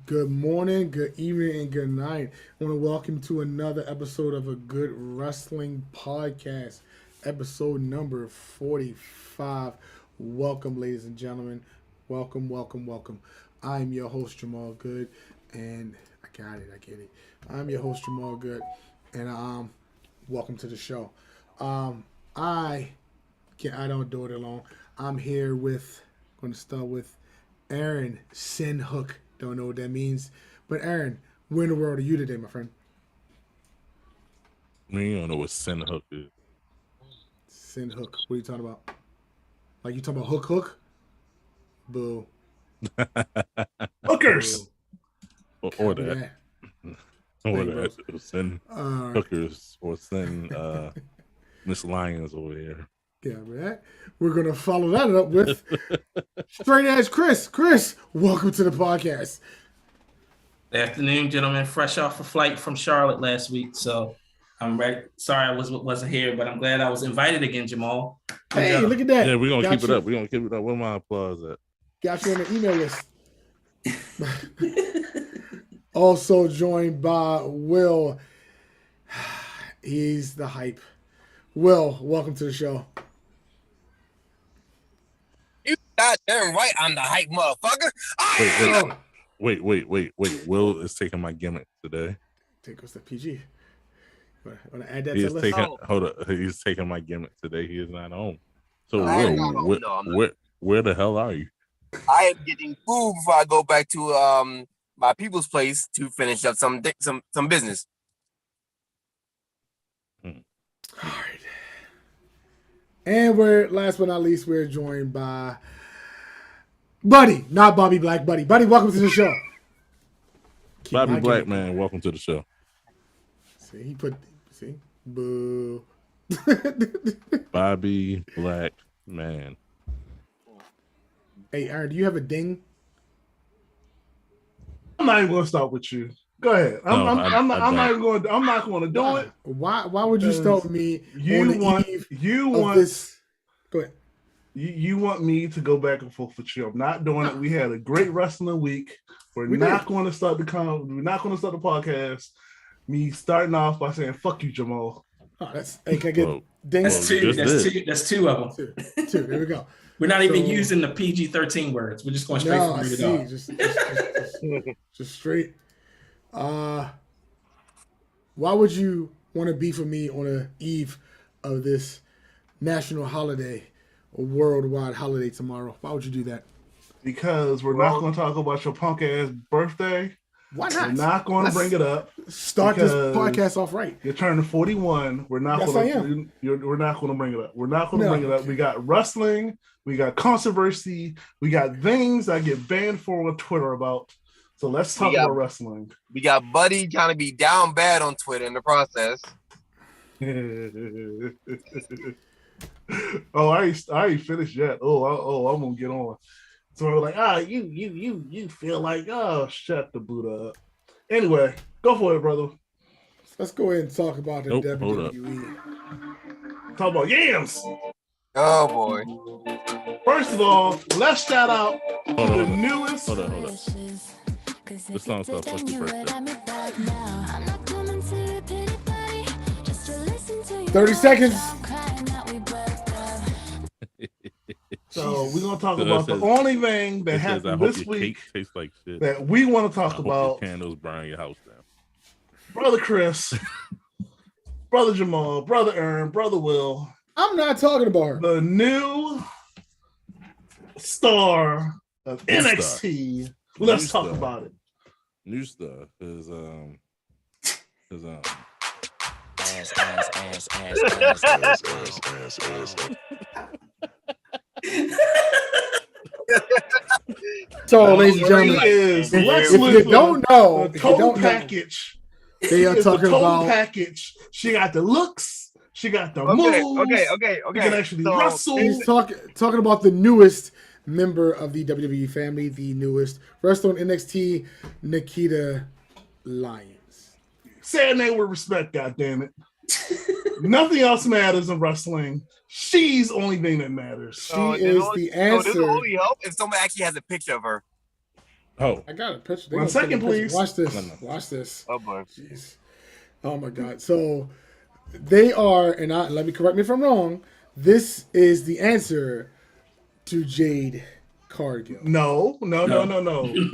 Good morning, good evening, and good night. I want to welcome to another episode of a Good Wrestling Podcast, episode number 45. Welcome, ladies and gentlemen. Welcome, welcome, welcome. I'm your host, Jamal Good, and I get it. I'm your host, Jamal Good, and welcome to the show. Um, I I don't do it alone. I'm here with, going to start with Aaron Sin Hook. Don't know what that means. But Aaron, where in the world are you today, my friend? You don't know what sin hook is. Sin Hook. What are you talking about? Like you talking about hook? Boo. Hookers. Or that. Or that. Sin Right. hookers or sin Miss Lions over here. Yeah, man. We're going to follow that up with Straight Edge Chris. Chris, welcome to the podcast. Good afternoon, gentlemen. Fresh off a flight from Charlotte last week, so I'm ready. Sorry I wasn't here, but I'm glad I was invited again, Jamal. Hey, look at that. Yeah, we're going to keep you. it up. We're going to keep it up. Where my applause at? Got you on the email list. Also joined by Will. He's the hype. Will, welcome to the show. You goddamn right, I'm the hype motherfucker. Wait. Will is taking my gimmick today. Take us to PG. Want to add that to the list? Hold up. He's taking my gimmick today. He is not home. So, where the hell are you? I am getting food before I go back to my people's place to finish up some business. All right. And we're last but not least, we're joined by Buddy, not Bobby Black, Buddy. Buddy, welcome to the show. Bobby Black, man, welcome to the show. See, boo. Bobby Black, man. Hey, Aaron, do you have a ding? I'm not even going to start with you. Go ahead. I'm not even going. I'm not going to do it. Why would you start me? You want this? Go ahead. You want me to go back and forth with you? I'm not doing it. We had a great wrestling week. We're not going to start the podcast. Me starting off by saying "fuck you, Jamal." Oh, hey, can I get ding? That's two of them. Two. There we go. We're not even using the PG-13 words. We're just going straight from the dog. Just straight. Why would you want to beef with me on the eve of this national holiday, a worldwide holiday tomorrow? Why would you do that? Because we're not going to talk about your punk ass birthday. Why not? We're not going to bring it up. Start this podcast off right. You're turning 41. We're not going to bring it up. We're not going to bring it up. We got wrestling. We got controversy. We got things I get banned for on Twitter about. So let's talk about wrestling. We got Buddy trying to be down bad on Twitter in the process. Oh, I ain't finished yet. I'm gonna get on. So we're like, you feel like, shut the Buddha up. Anyway, go for it, brother. Let's go ahead and talk about the WWE. Talk about yams. Oh boy. First of all, let's shout out the newest. Hold on. This song's called "Fuck Your Birthday." 30 seconds. So we're gonna talk about the only thing that happened this week tastes like shit. that we want to talk about. Candles burn your house down. Brother Chris, Brother Jamal, Brother Aaron, Brother Will. I'm not talking about her. The new star of NXT. Let's talk about it. New stuff is So, ladies and gentlemen, if you don't know, the total package. They are talking about package. She got the looks. She got the moves. Okay. She can actually wrestle. He's talking about the newest member of the WWE family, the newest wrestler on NXT, Nikita Lyons. Say her name with respect, goddammit. Nothing else matters in wrestling. She's the only thing that matters. She is the answer. This will only help if someone actually has a picture of her. Oh, I got a picture. 1 second, please. Watch this. No. Watch this. Oh boy. Jeez. Oh my God. So they are, and let me correct me if I'm wrong. This is the answer to Jade Cargill. No.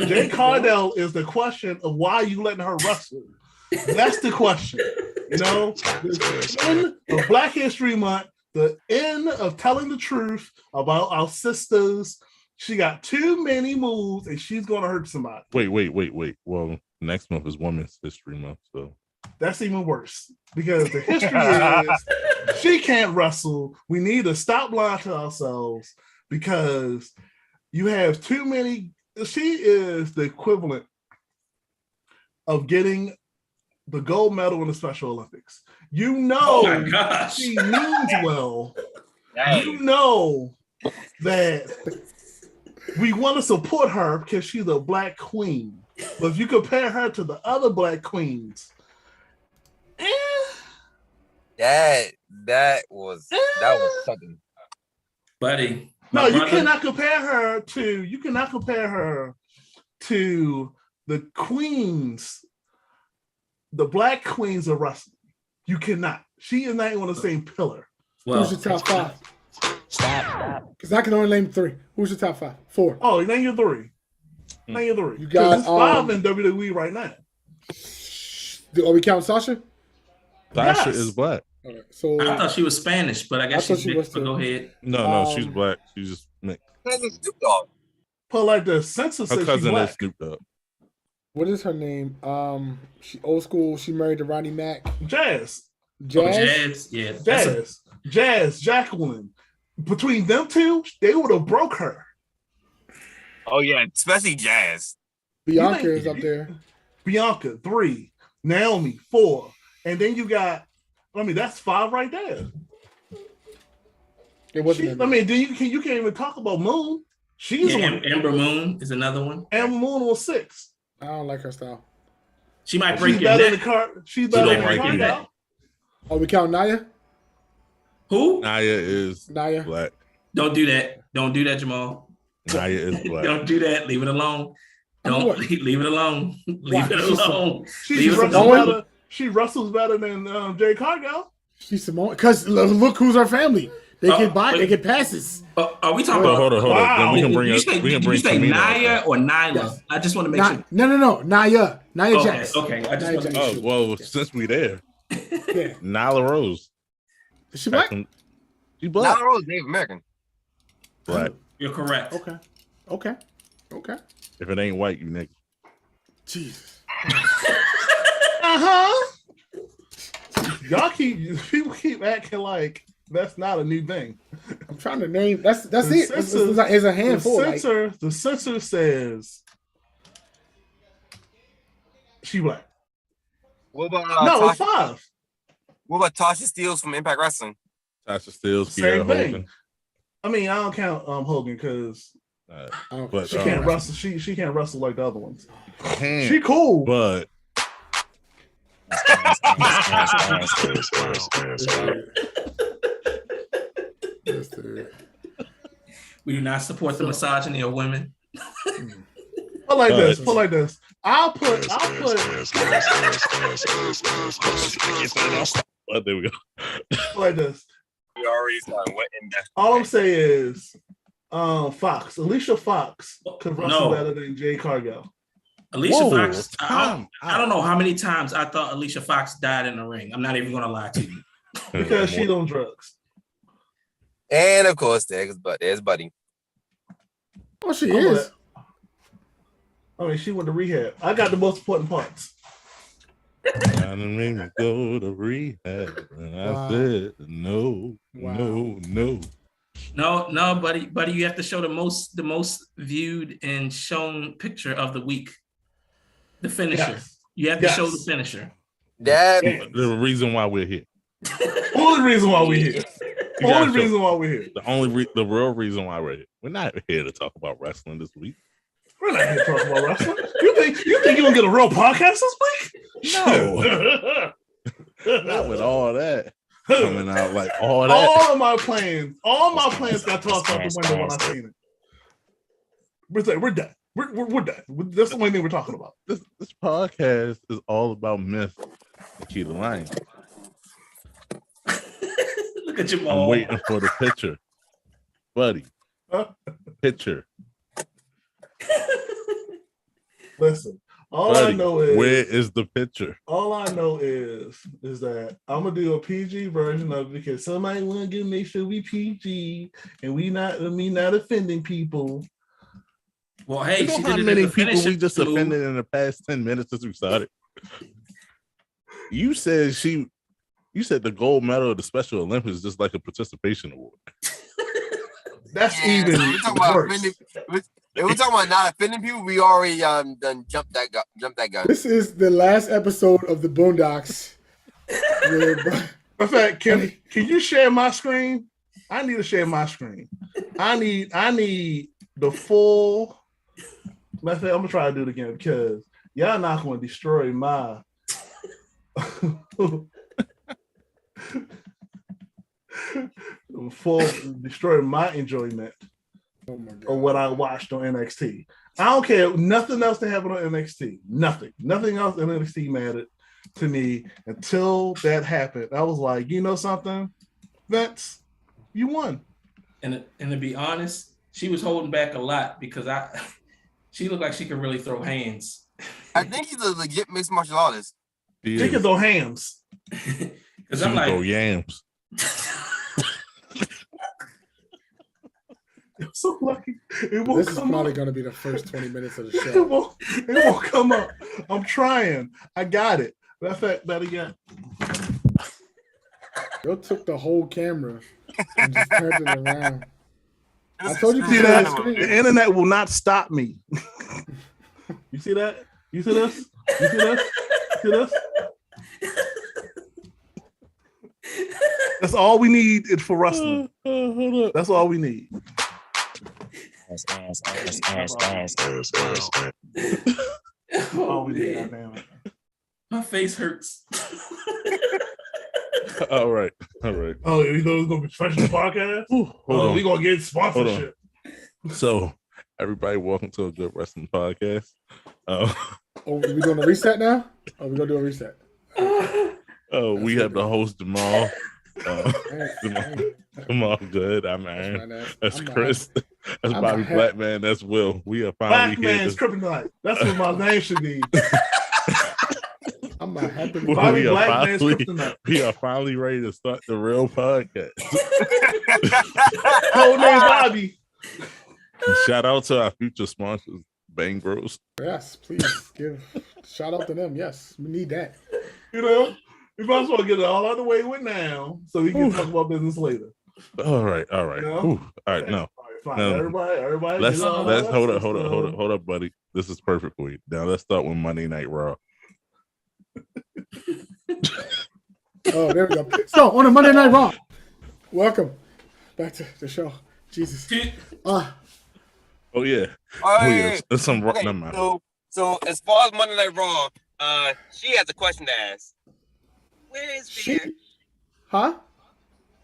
Jade Cargill is the question of why you letting her wrestle. That's the question. You know, the end of Black History Month, the end of telling the truth about our sisters. She got too many moves, and she's going to hurt somebody. Wait. Well, next month is Women's History Month, so that's even worse because the history is she can't wrestle. We need to stop lying to ourselves because you have too many. She is the equivalent of getting the gold medal in the Special Olympics. You know, she means well. You know that we want to support her because she's a Black queen. But if you compare her to the other Black queens, that was something, buddy. No, you cannot compare her to the queens, the Black queens of wrestling. You cannot. She is not even on the same pillar. Well, who's your top five? Stop. Because I can only name 3. Who's your top 5? 4. Oh, name your 3. Name your 3. You got there's 5 in WWE right now. Are we counting Sasha? Sasha is Black. Right, so I thought she was Spanish, but I guess she's mixed. But go ahead. No, she's Black. She's just mixed. Snoop Dogg. But like the census says she's Black. Snoop Dogg. What is her name? She old school. She married to Rodney Mack. Jazz. Yeah. Jazz. Jacqueline. Between them two, they would have broke her. Oh yeah, especially Jazz. Bianca is up there. Bianca 3, Naomi 4, and then you got. I mean, that's 5 right there. It wasn't. Then you can't even talk about Moon. She's Ember Moon is another one. Ember Moon was 6. I don't like her style. She might break your neck. She's better in the car now. Oh, we count Nia? Who? Nia is Black. Don't do that. Don't do that, Jamal. Nia is Black. Don't do that. Leave it alone. Leave it alone. Leave it alone. She wrestles better than Jade Cargill. She's Samoan. Because look who's her family. They get they get passes. Are we talking about? Hold on. Then we can bring you say Nia or Nyla? Yes. I just want to make sure. No. Nia Jax. Okay. I just want to make sure. Well, since we there, yeah. Nyla Rose. Is she Black? She's Black. Nyla Rose, Native American. Black. You're correct. Okay. If it ain't white, you nigga. Jesus. People keep acting like that's not a new thing. I'm trying to name. That's it. It's a handful. The censor says she Black. What about no? It's 5. What about Tasha Steelz from Impact Wrestling? Tasha Steelz, same thing. Hogan. I mean, I don't count Hogan because she can't wrestle. She can't wrestle like the other ones. She cool, but. We do not support the misogyny of women. Put like this. I'll put. Oh, there we go. Like this. We already started. All I'm saying is, Fox, Alicia Fox could wrestle better than Jade Cargill. Alicia Fox. I don't know how many times I thought Alicia Fox died in the ring. I'm not even going to lie to you. Because she on drugs. And of course, there's Buddy. Oh, she is. I mean, she went to rehab. I got the most important parts. I didn't mean to go to rehab, and I said no. No, buddy, you have to show the most viewed and shown picture of the week. The finisher. Yes. You have to show the finisher. The reason why we're here. Only reason why we're here. The real reason why we're here. We're not here to talk about wrestling this week. We're not here to talk about wrestling. You think you're gonna get a real podcast this week? No. Not with all that coming out like all that. All my plans got tossed out the window when I seen it. We're done. We're done. That's the only thing we're talking about. This podcast is all about myth and Key the Lion. Look at Jamal. I'm waiting for the picture, buddy. Picture. Listen, buddy, I know is where is the picture? All I know is that I'm gonna do a PG version of it because somebody want to make sure we PG and me not offending people. Well, hey, you know how many people we just offended in the past 10 minutes since we started? You said the gold medal of the Special Olympics is just like a participation award. That's even worse. If we're talking about not offending people, we already done jumped that gun. This is the last episode of the Boondocks. In fact, can you share my screen? I need to share my screen. I need the full. Matter of fact, I'm gonna try to do it again because y'all not gonna destroy my destroy my enjoyment of what I watched on NXT. I don't care nothing else that happened on NXT. Nothing else on NXT mattered to me until that happened. I was like, you know something, Vince, you won. And to be honest, she was holding back a lot because she looked like she could really throw hands. I think he's a legit mixed martial artist. She can throw hams. Because I'm like, throw yams. I'm so lucky. This is probably going to be the first 20 minutes of the show. It won't come up. I'm trying. I got it. Matter of fact, better yet. Yo took the whole camera and just turned it around. I told you to see that. The internet will not stop me. You see that? You see this? You see this? You see this? That's all we need is for wrestling. That's all we need. Oh, man. My face hurts. All right. Oh, you know it's gonna be professional podcast? We gonna get sponsorship. So, everybody, welcome to a Good Wrestling Podcast. Are we doing a reset now? Are we gonna do a reset? We have the host Jamal. Jamal Good. I'm Aaron. That's Chris. That's Bobby Blackman. That's Will. We are finally here. Blackman's Kryptonite. That's what my name should be. I'm not happy. Bobby Blackman's Kryptonite. We are finally ready to start the real podcast. Code name Bobby. And shout out to our future sponsors, Bang Bros. Yes, please give shout out to them. Yes, we need that. You know, we might as well get it all out of the way with now, so we can talk about business later. All right. You know? All right, no. Fine. No. Everybody. Let's hold up, buddy. This is perfect for you. Now let's start with Monday Night Raw. Oh, there we go. So on a Monday Night Raw, welcome back to the show. Jesus. Oh yeah. There's some rock. So as far as Monday Night Raw, she has a question to ask. Where is beer? Huh?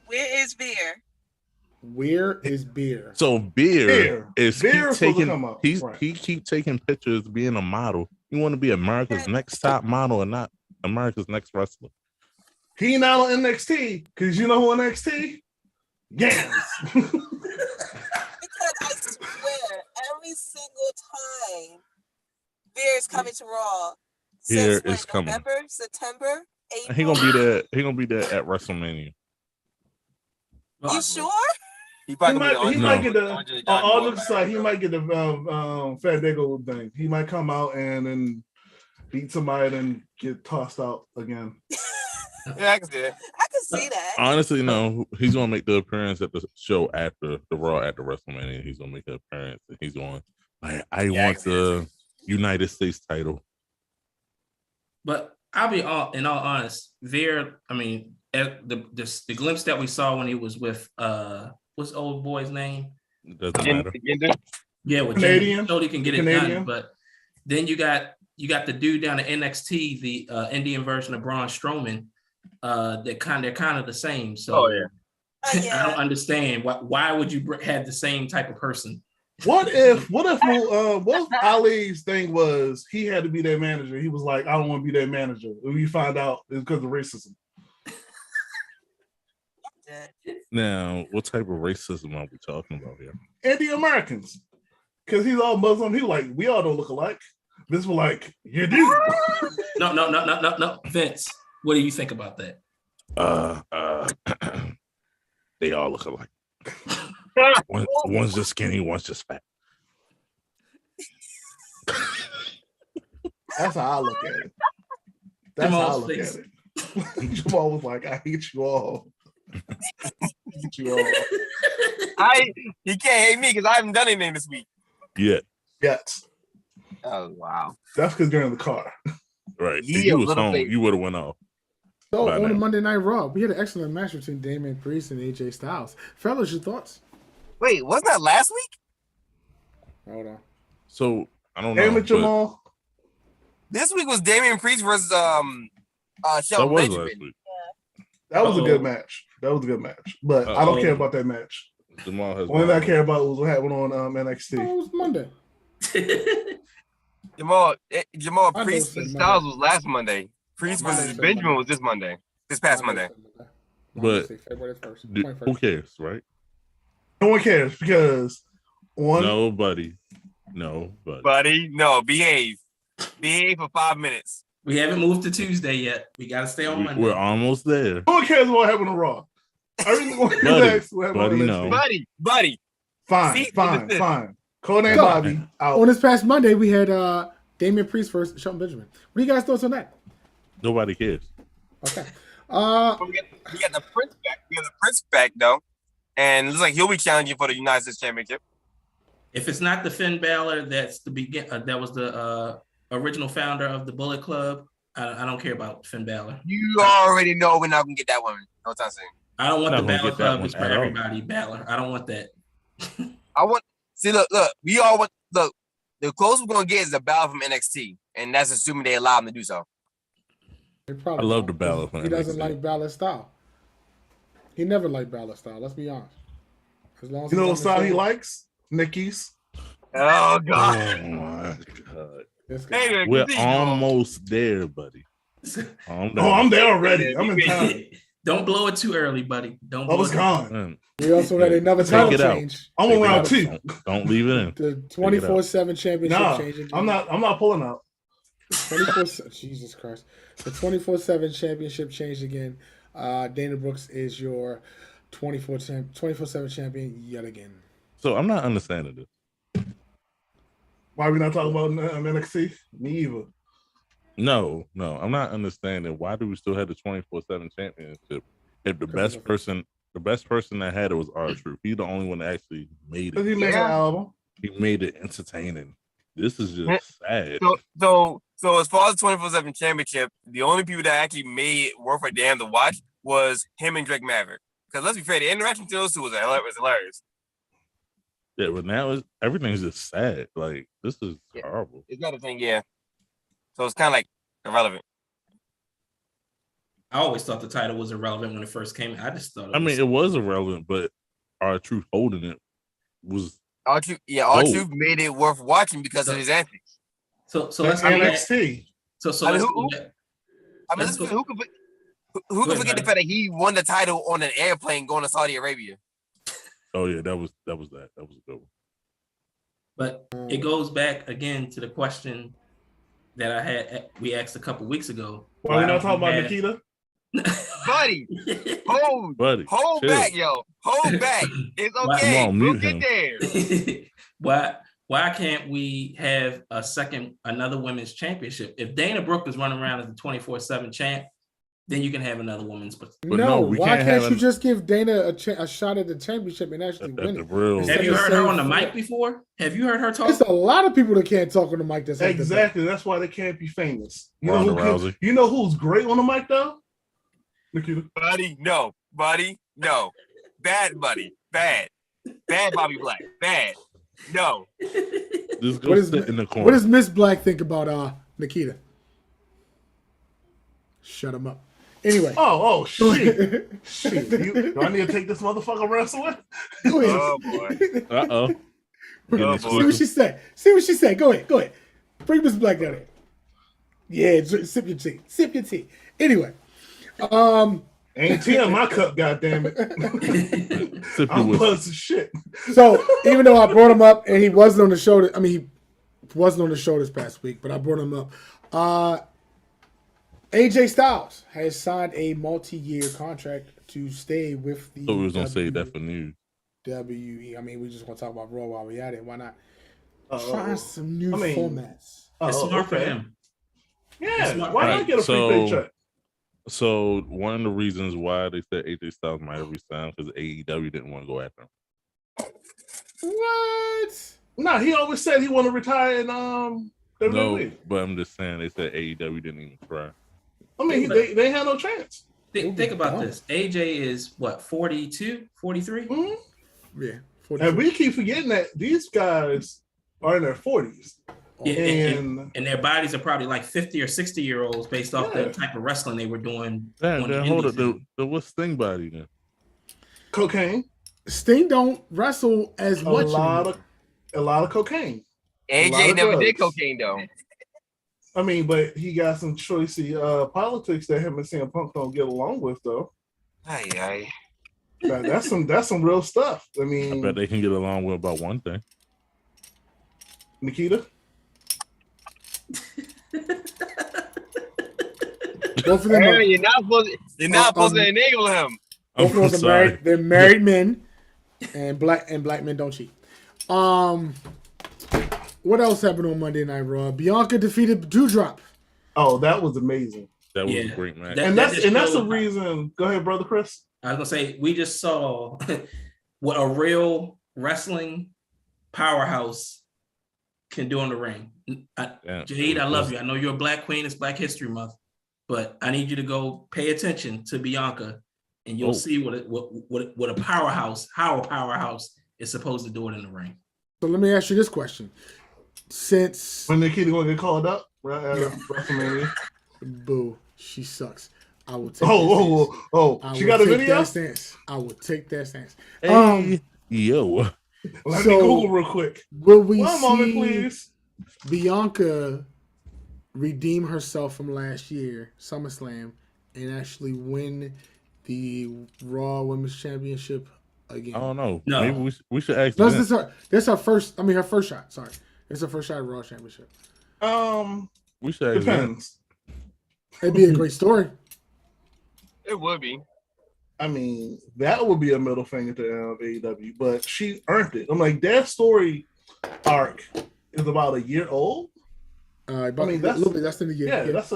Where is beer? Where is beer? So beer is beer keep taking. He keep taking pictures, being a model. You want to be America's next top model, and not America's next wrestler. He not on NXT because you know who NXT? Yes. Because I swear, every single time beer is coming to Raw. Beer is coming. November, September, April. He gonna be there. He gonna be there at WrestleMania. You sure? He might get the all the side. He might get the Fandango thing. He might come out and then beat somebody and get tossed out again. Yeah, I can see it. I can see that. Honestly, no. He's gonna make the appearance at the show after the Raw after WrestleMania. He's gonna make the appearance. And he's going. I want the United States title. But I'll be in all honest, Veer. I mean, the glimpse that we saw when he was with what's the old boy's name? It doesn't matter. Yeah, with Canadian. So he can get it done. But then you got the dude down at NXT, the Indian version of Braun Strowman. They're kind of the same. So I don't understand why would you have the same type of person What if Ali's thing was he had to be their manager? He was like, I don't want to be their manager. When you find out it's because of racism. Now, what type of racism are we talking about here? Anti-Americans. Because he's all Muslim. He like, we all don't look alike. This was like, you do. No. Vince, what do you think about that? They all look alike. One's just skinny, one's just fat. That's how I look at it. That's how I look at it. Jamal was like, I hate you all. I hate you all. He can't hate me because I haven't done anything this week. Yeah. Yes. Oh wow. That's because you're in the car. Right. Yeah, if you was home, bit. you would have went off. So on the Monday Night Raw, we had an excellent match between Damian Priest and AJ Styles. Fellas, your thoughts? Wait, wasn't that last week? Hold on. So I don't know. Damn it, Jamal. This week was Damian Priest versus That Shelton was Benjamin. last week. That was a good match. But I don't care about that match. Jamal has. Only thing I care about was what happened on NXT. Oh, it was Monday. Jamal I Priest know and it's Styles was last Monday. Priest versus Monday. Benjamin was this Monday. This past Monday. But February 1st. who cares, right? No one cares because Nobody. Buddy, no, behave. Behave for 5 minutes. We haven't moved to Tuesday yet. We got to stay on Monday. We're almost there. no one cares what happened on Raw. Everything what happened Buddy, on no. NXT. Buddy. Fine. Codename Go. Bobby out. On this past Monday, we had Damian Priest versus Shelton Benjamin. What do you guys thoughts on that? Nobody cares. Okay. We got the Prince back. We got the Prince back though, and it looks like he'll be challenging for the United States Championship. If it's not the Finn Balor, that's the that was the original founder of the Bullet Club. I don't care about Finn Balor. You already know we're not gonna get that one. No time soon. I don't want Not the gonna Balor get that Club one is for at all. everybody. Balor. I don't want that. Look. We all want look. The closest we're gonna get is the Balor from NXT, and that's assuming they allow him to do so. They probably I love won't, the Balor because from He doesn't NXT. like Balor style. He never liked Balor style. Let's be honest. As long as You know what he's on style the he show, likes? Nikki's. Oh Oh God! my god. this guy- Hey, We're continue. almost there, buddy. I'm there already. I'm in town. Don't blow it too early, buddy. Don't I blow was it. gone. Man, We also had another Take title it out. change. I'm on take it round out. 2. Don't leave it in. The 24/7 championship Nah, change. Again. I'm not pulling out. 24. Jesus Christ. The 24/7 championship changed again. Dana Brooks is your 24/7 champion yet again. So I'm not understanding this. Why are we not talking about NXT? Me either. No, I'm not understanding. Why do we still have the 24/7 championship? If the best person that had it was R-Truth. He's the only one that actually made Because he it. made an album. He made it entertaining. This is just sad. So as far as the 24/7 championship, the only people that actually made it worth a damn to watch was him and Drake Maverick. Because let's be fair, the interaction between those two was hilarious. Yeah, but now everything's just sad. Like, this is horrible. Is that a thing? Yeah. So it's kind of like irrelevant. I always thought the title was irrelevant when it first came. I just thought. It was irrelevant, but R-Truth holding it was. R-Truth made it worth watching because of his antics. So That's let's NXT. So I mean, let's who- go back. I mean, Let's go- who can Go ahead, forget the man. fact that he won the title on an airplane going to Saudi Arabia? Oh yeah, that was that. That was a good one. But it goes back again to the question that we asked a couple weeks ago. Why are we not don't talking about have- Nikita? Buddy, hold Buddy, chill. back, yo. Hold back. It's Why- okay. Come on, We'll mute get him. there. Why can't we have another women's championship? If Dana Brooke is running around as the 24/7 champ, then you can have another women's. But no, no, we why can't can't have you just give Dana a shot at the championship and actually That's win the it? real. Instead Have you of heard her saying on the fuck. mic before? Have you heard her talk? There's a lot of people that can't talk on the mic. That's Exactly. That's why they can't be famous. Ronda Rousey. You know who's great on the mic though? Nikita. Buddy, no. Bad buddy. Bad Bobby Black. Bad. No. Just go What is- sit in the corner. What does Miss Black think about Nikita? Shut him up. Anyway. Oh shit. Shit. Do I need to take this motherfucker wrestle with? Go ahead. Oh boy. Uh-oh. Oh, See what she said. Go ahead. Bring Miss Black down there. Yeah, sip your tea. Anyway, ain't tea in my cup, goddammit. I'm buzzing shit. So even though I brought him up and he wasn't on the show, he wasn't on the show this past week, but I brought him up. AJ Styles has signed a multi-year contract to stay with the. So we was gonna say that for news. WWE. I mean, we just want to talk about Raw while we at it. Why not try some new formats? It's smart for him. Yeah, why not get a free paycheck? So one of the reasons why they said AJ Styles might have resigned because AEW didn't want to go after him. What? Nah, he always said he wanted to retire in WWE. No, but I'm just saying they said AEW didn't even try. I mean, they had no chance. Think about this. AJ is what, 42, 43? Mm-hmm. Yeah. 42. And we keep forgetting that these guys are in their 40s. Yeah, and their bodies are probably like 50 or 60-year-olds based off the type of wrestling they were doing. Then hold up. What's Sting body then? Cocaine. Sting don't wrestle as much. A lot of cocaine. AJ never did cocaine though. I mean, but he got some choicey politics that him and CM Punk don't get along with, though. Aye. That's some real stuff. I mean, I bet they can get along with about one thing. Nikita. Both of them you're not supposed to enable him. Both of them are married. They're married men, and black men don't cheat. What else happened on Monday Night Raw? Bianca defeated Doudrop. Oh, that was amazing. That was a great match. That's the reason. Go ahead, brother Chris. I was gonna say we just saw what a real wrestling powerhouse can do in the ring. Jade, I love you. I know you're a Black queen. It's Black History Month, but I need you to go pay attention to Bianca, and you'll see what a powerhouse, how a powerhouse is supposed to do it in the ring. So let me ask you this question: since when Nikita gonna get called up right after WrestleMania, boo, she sucks. I will take. She got a video. I will take that stance. Hey, yo. Let me Google real quick. Will we One moment, please. Bianca redeem herself from last year, SummerSlam, and actually win the Raw Women's Championship again? I don't know. No. Maybe we should ask. That's her first. I mean, her first shot. Sorry, it's her first shot at Raw Championship. We should ask. Depends. It'd be a great story. It would be. I mean, that would be a middle finger to AEW, but she earned it. I'm like, that story arc is about a year old. I mean, that's a little bit less than a year. Yeah, that's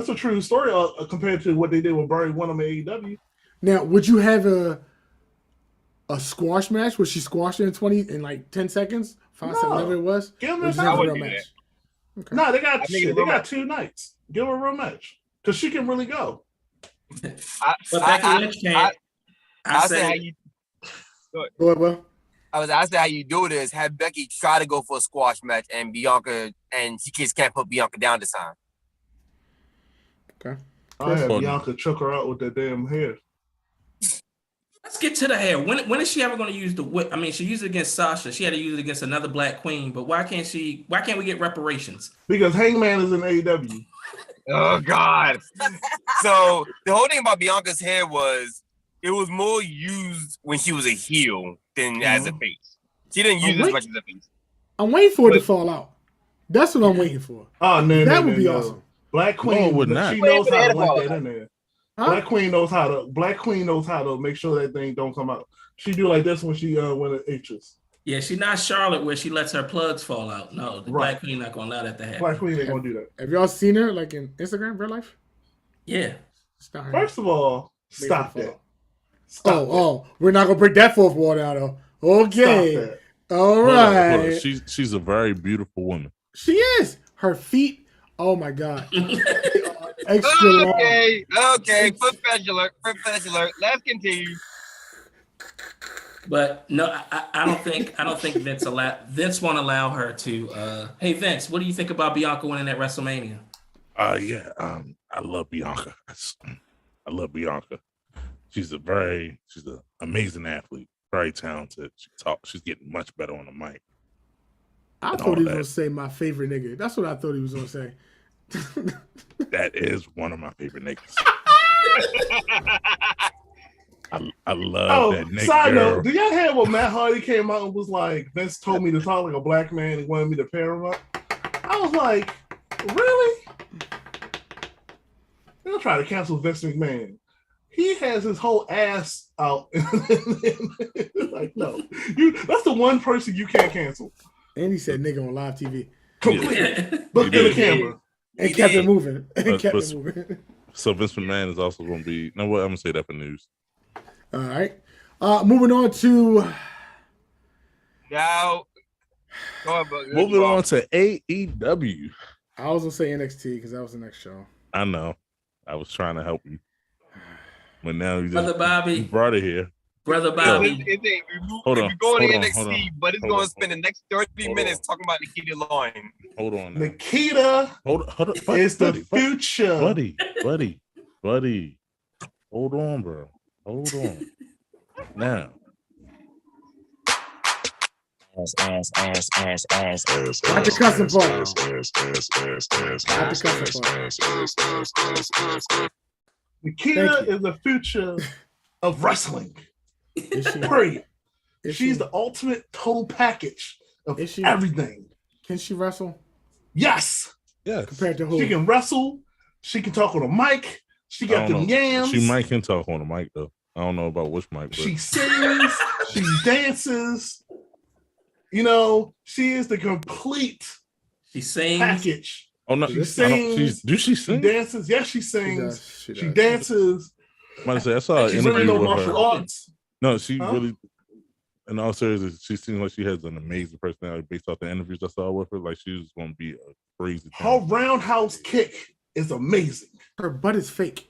a true story compared to what they did with Barry Windham at AEW. Now, would you have a squash match where she squashed it in like 10 seconds, 5 seconds, whatever it was? Give them a real match. Okay. No, they got 2 nights. Give her a real match because she can really go. I say how you do it is have Becky try to go for a squash match and Bianca, and she just can't put Bianca down this time. Okay. I had Bianca choke her out with that damn hair. Let's get to the hair. When is she ever going to use the whip? I mean, she used it against Sasha. She had to use it against another Black queen. But why can't we get reparations? Because Hangman is in AEW. Oh God! So the whole thing about Bianca's hair was it was more used when she was a heel than as a face. She didn't use it as much as a face. I'm waiting for it to fall out. That's what I'm waiting for. Oh no, that would be awesome. Black Queen would not. She knows how to link that in there. Huh? Black Queen knows how to make sure that thing don't come out. She do like this when she when it itches. Yeah, she's not Charlotte where she lets her plugs fall out. No, the Black Queen not gonna allow that to happen. Black Queen ain't gonna do that. Have y'all seen her like in Instagram, real life? Yeah. First of all, stop that. We're not gonna break that fourth wall down though. Okay. All right. Hold on. She's a very beautiful woman. She is. Her feet. Oh my God. Extra long. Okay. Professional alert. Let's continue. But no, I don't think Vince won't allow her to. Hey Vince, what do you think about Bianca winning at WrestleMania? I love Bianca. I love Bianca. She's an amazing athlete. very talented. She's getting much better on the mic. I thought he was gonna say my favorite nigga. That's what I thought he was gonna say. That is one of my favorite niggas. I love that nigga. Side note, do y'all hear what Matt Hardy came out and was like, Vince told me to talk like a black man and wanted me to pair him up? I was like, really? They'll try to cancel Vince McMahon. He has his whole ass out. Like, no. That's the one person you can't cancel. And he said nigga on live TV. Completely. Look at the camera. And kept it moving. Moving. So Vince McMahon is also going to be... No, what? I'm going to say that for news. All right. Moving on to... Now... Moving on to AEW. I was going to say NXT because that was the next show. I know. I was trying to help you. But now you Brother Bobby brought it here. Brother Bobby. We're going to NXT, but it's going to spend the next 30 minutes talking about Nikita Line. Hold on. Now. Nikita is the future. Buddy. Hold on, bro. Hold on. Now. Not the cussing part. Nikita is the future of wrestling. Period. She's the ultimate total package of everything. Can she wrestle? Yes. Compared to who? She can wrestle. She can talk on a mic. She got them yams. She might can talk on the mic though. I don't know about which mic. But... She sings. She dances. You know, she is the complete package. Oh no, she sings. Does she sing? She dances. Yes, she sings. She dances. I might say I saw an interview really with martial her. Arts. No, she really. In all seriousness, she seems like she has an amazing personality based off the interviews I saw with her. Like she was going to be a crazy. Her roundhouse kick is amazing. Her butt is fake.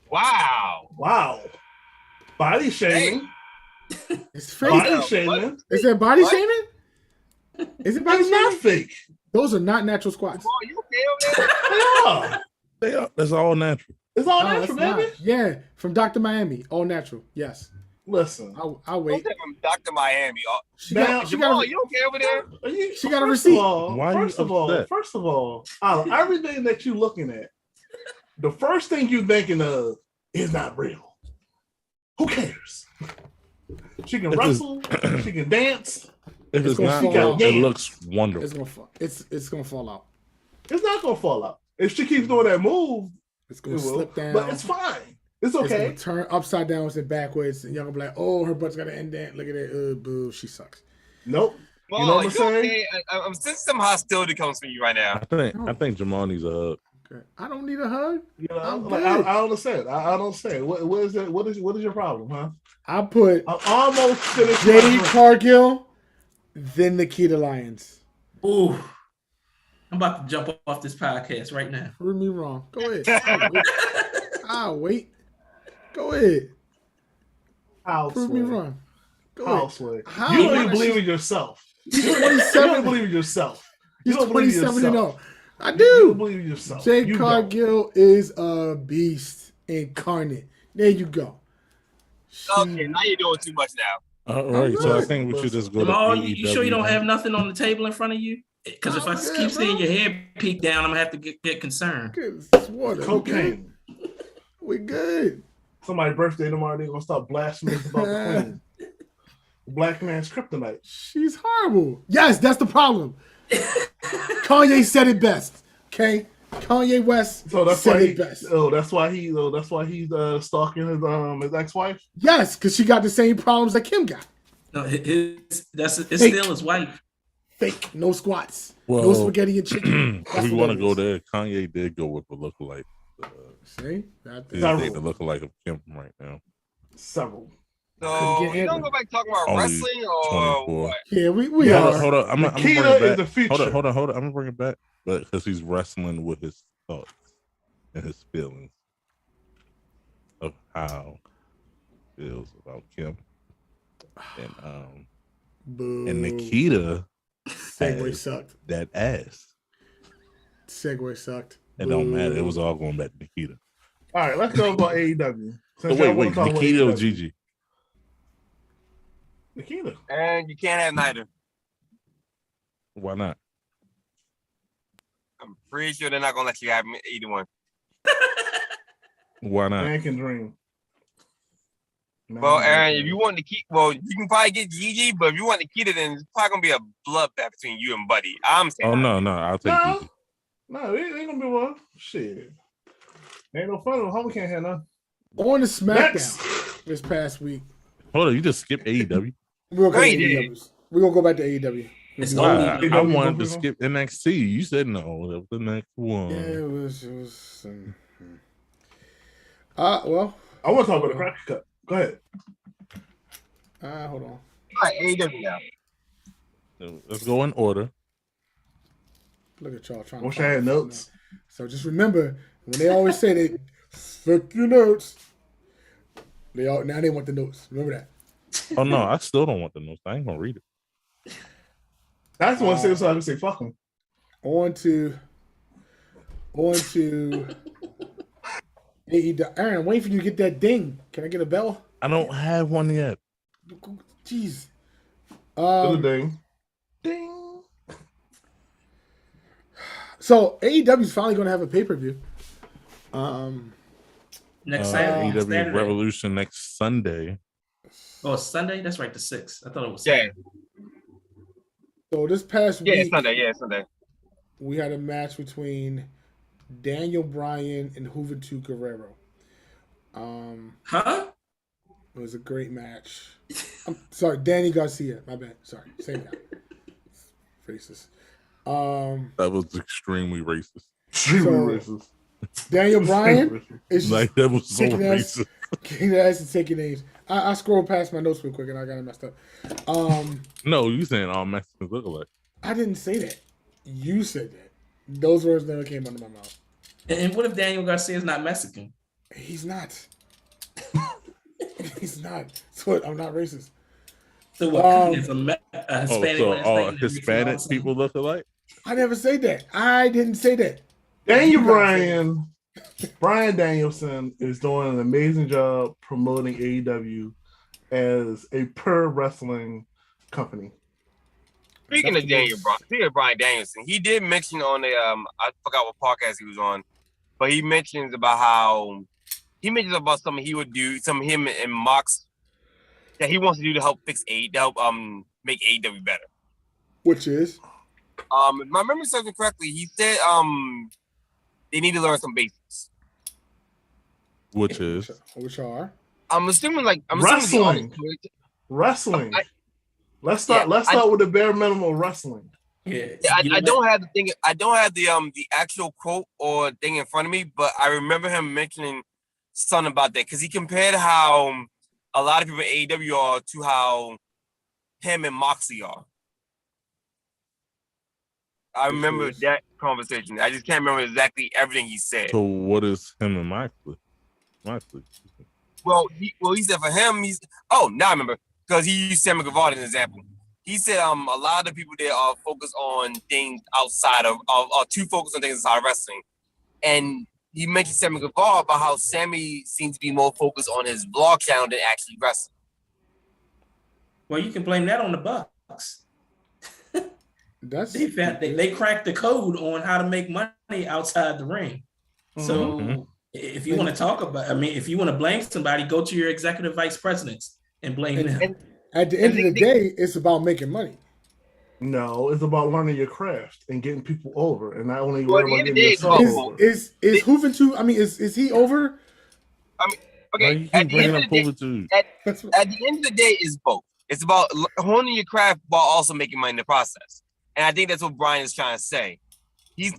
Wow. Body shaming. It's fake. Body shaming. Is it body shaming? Is it body shaming? Not fake. Those are not natural squats. Oh, you okay over there? They are. That's all natural. It's all natural, baby. Yeah, from Dr. Miami. All natural. Yes. Listen. I'll wait. From Dr. Miami. Jamal, you okay over there? She got a receipt. First of all, out of everything that you're looking at, the first thing you're thinking of is not real. Who cares? She can wrestle. She can dance. If it's not, it looks wonderful. It's gonna fall out. It's not gonna fall out. If she keeps doing that move, it's gonna slip down. But it's fine. It's okay. It's gonna turn upside down and backwards, and y'all gonna be like, "Oh, her butt's got an indent. Look at it. Boo, she sucks." Nope. Well, you know what I'm saying? Okay? I'm sensing some hostility comes from you right now. I think Jamal needs a hug. Okay. I don't need a hug. You know, I understand. I don't say. What is it? What is your problem, huh? I put almost finished Jade Cargill, then Nikita Lyons. Ooh. I'm about to jump off this podcast right now. Prove me wrong. Go ahead. I'll wait. Go ahead. Prove me wrong. Go ahead. You don't even believe in yourself. You don't believe in yourself. You don't believe in yourself. I do. You believe in yourself. Jade Cargill is a beast incarnate. There you go. Okay, now you're doing too much now. All right, so I think we should just go Jamal, to AEW. You sure you don't have nothing on the table in front of you? Because if I keep seeing your head peek down, I'm gonna have to get concerned. Cocaine. We good. Somebody's birthday tomorrow, they're gonna start blasting us about the queen. The black man's kryptonite. She's horrible. Yes, that's the Kanye said it best. Okay, Kanye West said it best. That's why he's stalking his ex-wife. Yes, because she got the same problems that Kim got. No, it's still his wife. Fake, no squats, well, no spaghetti and chicken. We want to go there. Kanye did go with a lookalike. See, the lookalike of Kim right now. Several. So you don't go back talking about wrestling or what? Yeah, we are. Hold on. I'm gonna bring it back. Is the future. Hold on. I'm gonna bring it back, but because he's wrestling with his thoughts and his feelings of how he feels about Kim and Nikita. Segway sucked. That ass. Segway sucked. It don't matter. It was all going back to Nikita. All right, let's go about AEW. So wait, Nikita or Gigi? Nikita. And you can't have neither. Why not? I'm pretty sure they're not gonna let you have either one. Why not? Man can dream. Well, Aaron, if you want to keep, you can probably get Gigi, but if you want Nikita, then it's probably gonna be a bloodbath between you and Buddy. I'm saying. Oh no, I'll take Gigi. No, it ain't gonna be one. Shit. Ain't no fun. Homie can't have none. On the SmackDown this past week. Hold on, you just skipped AEW. We're gonna go back to AEW. I wanted to skip NXT. You said no. That was the next one. Yeah, it was. Well, I want to talk about the crack cut. Go ahead. Hold on. All right, AEW now. Let's go in order. Look at y'all trying. Wish I had notes. So just remember when they always say they fuck your notes. Now they want the notes. Remember that. Oh no, I still don't want the notes. I ain't gonna read it. That's one thing so I can say fuck them. On to AEW. Aaron, I'm waiting for you to get that ding. Can I get a bell? I don't have one yet. Jeez. Ding. Ding. So AEW is finally going to have a pay-per-view. Next Saturday. AEW Revolution next Sunday. Oh, it's Sunday? That's right, the 6th. I thought it was Saturday. So this past week, it's Sunday. Yeah, it's Sunday. We had a match between Daniel Bryan and Juventud Guerrero. It was a great match. I'm sorry, Danny Garcia. My bad. Sorry, same guy. Racist. That was extremely racist. Extremely racist. Daniel Bryan is like that was so racist. Kicking ass and taking names. I scrolled past my notes real quick and I got it messed up. No, you saying all Mexicans look alike. I didn't say that. You said that. Those words never came out of my mouth. And what if Daniel Garcia is not Mexican? He's not. He's not. So I'm not racist. So what? It's a Hispanic. So all Hispanic people look alike? I never said that. I didn't say that. Daniel Bryan. Bryan Danielson is doing an amazing job promoting AEW as a per wrestling company. Speaking of Bryan Danielson, he did mention on I forgot what podcast he was on, but he mentions about something he would do, him and Mox that he wants to do to help fix make AEW better. Which is? If my memory serves me correctly, he said they need to learn some basics. Which are? I'm assuming wrestling. Let's start with the bare minimum of wrestling. Yeah, I don't have the thing. I don't have the actual quote or thing in front of me, but I remember him mentioning something about that because he compared how a lot of people in AEW are to how him and Moxley are. I remember that conversation. I just can't remember exactly everything he said. So what is him and Moxley? Well, he said for him, now I remember because he used Sammy Guevara as an example. He said a lot of the people there are focused on things outside of too focused on things outside of wrestling. And he mentioned Sammy Guevara about how Sammy seems to be more focused on his blog channel than actually wrestling. Well, you can blame that on the Bucks. They cracked the code on how to make money outside the ring. Mm-hmm. So if you want to talk about, if you want to blame somebody, go to your executive vice presidents and blame them. And at the end of the day, it's about making money. No, it's about learning your craft and getting people over, and not only worry about getting yourself over. Is Juventud? Is he over? Okay. At the end of the day, it's both. It's about honing your craft while also making money in the process. And I think that's what Bryan is trying to say.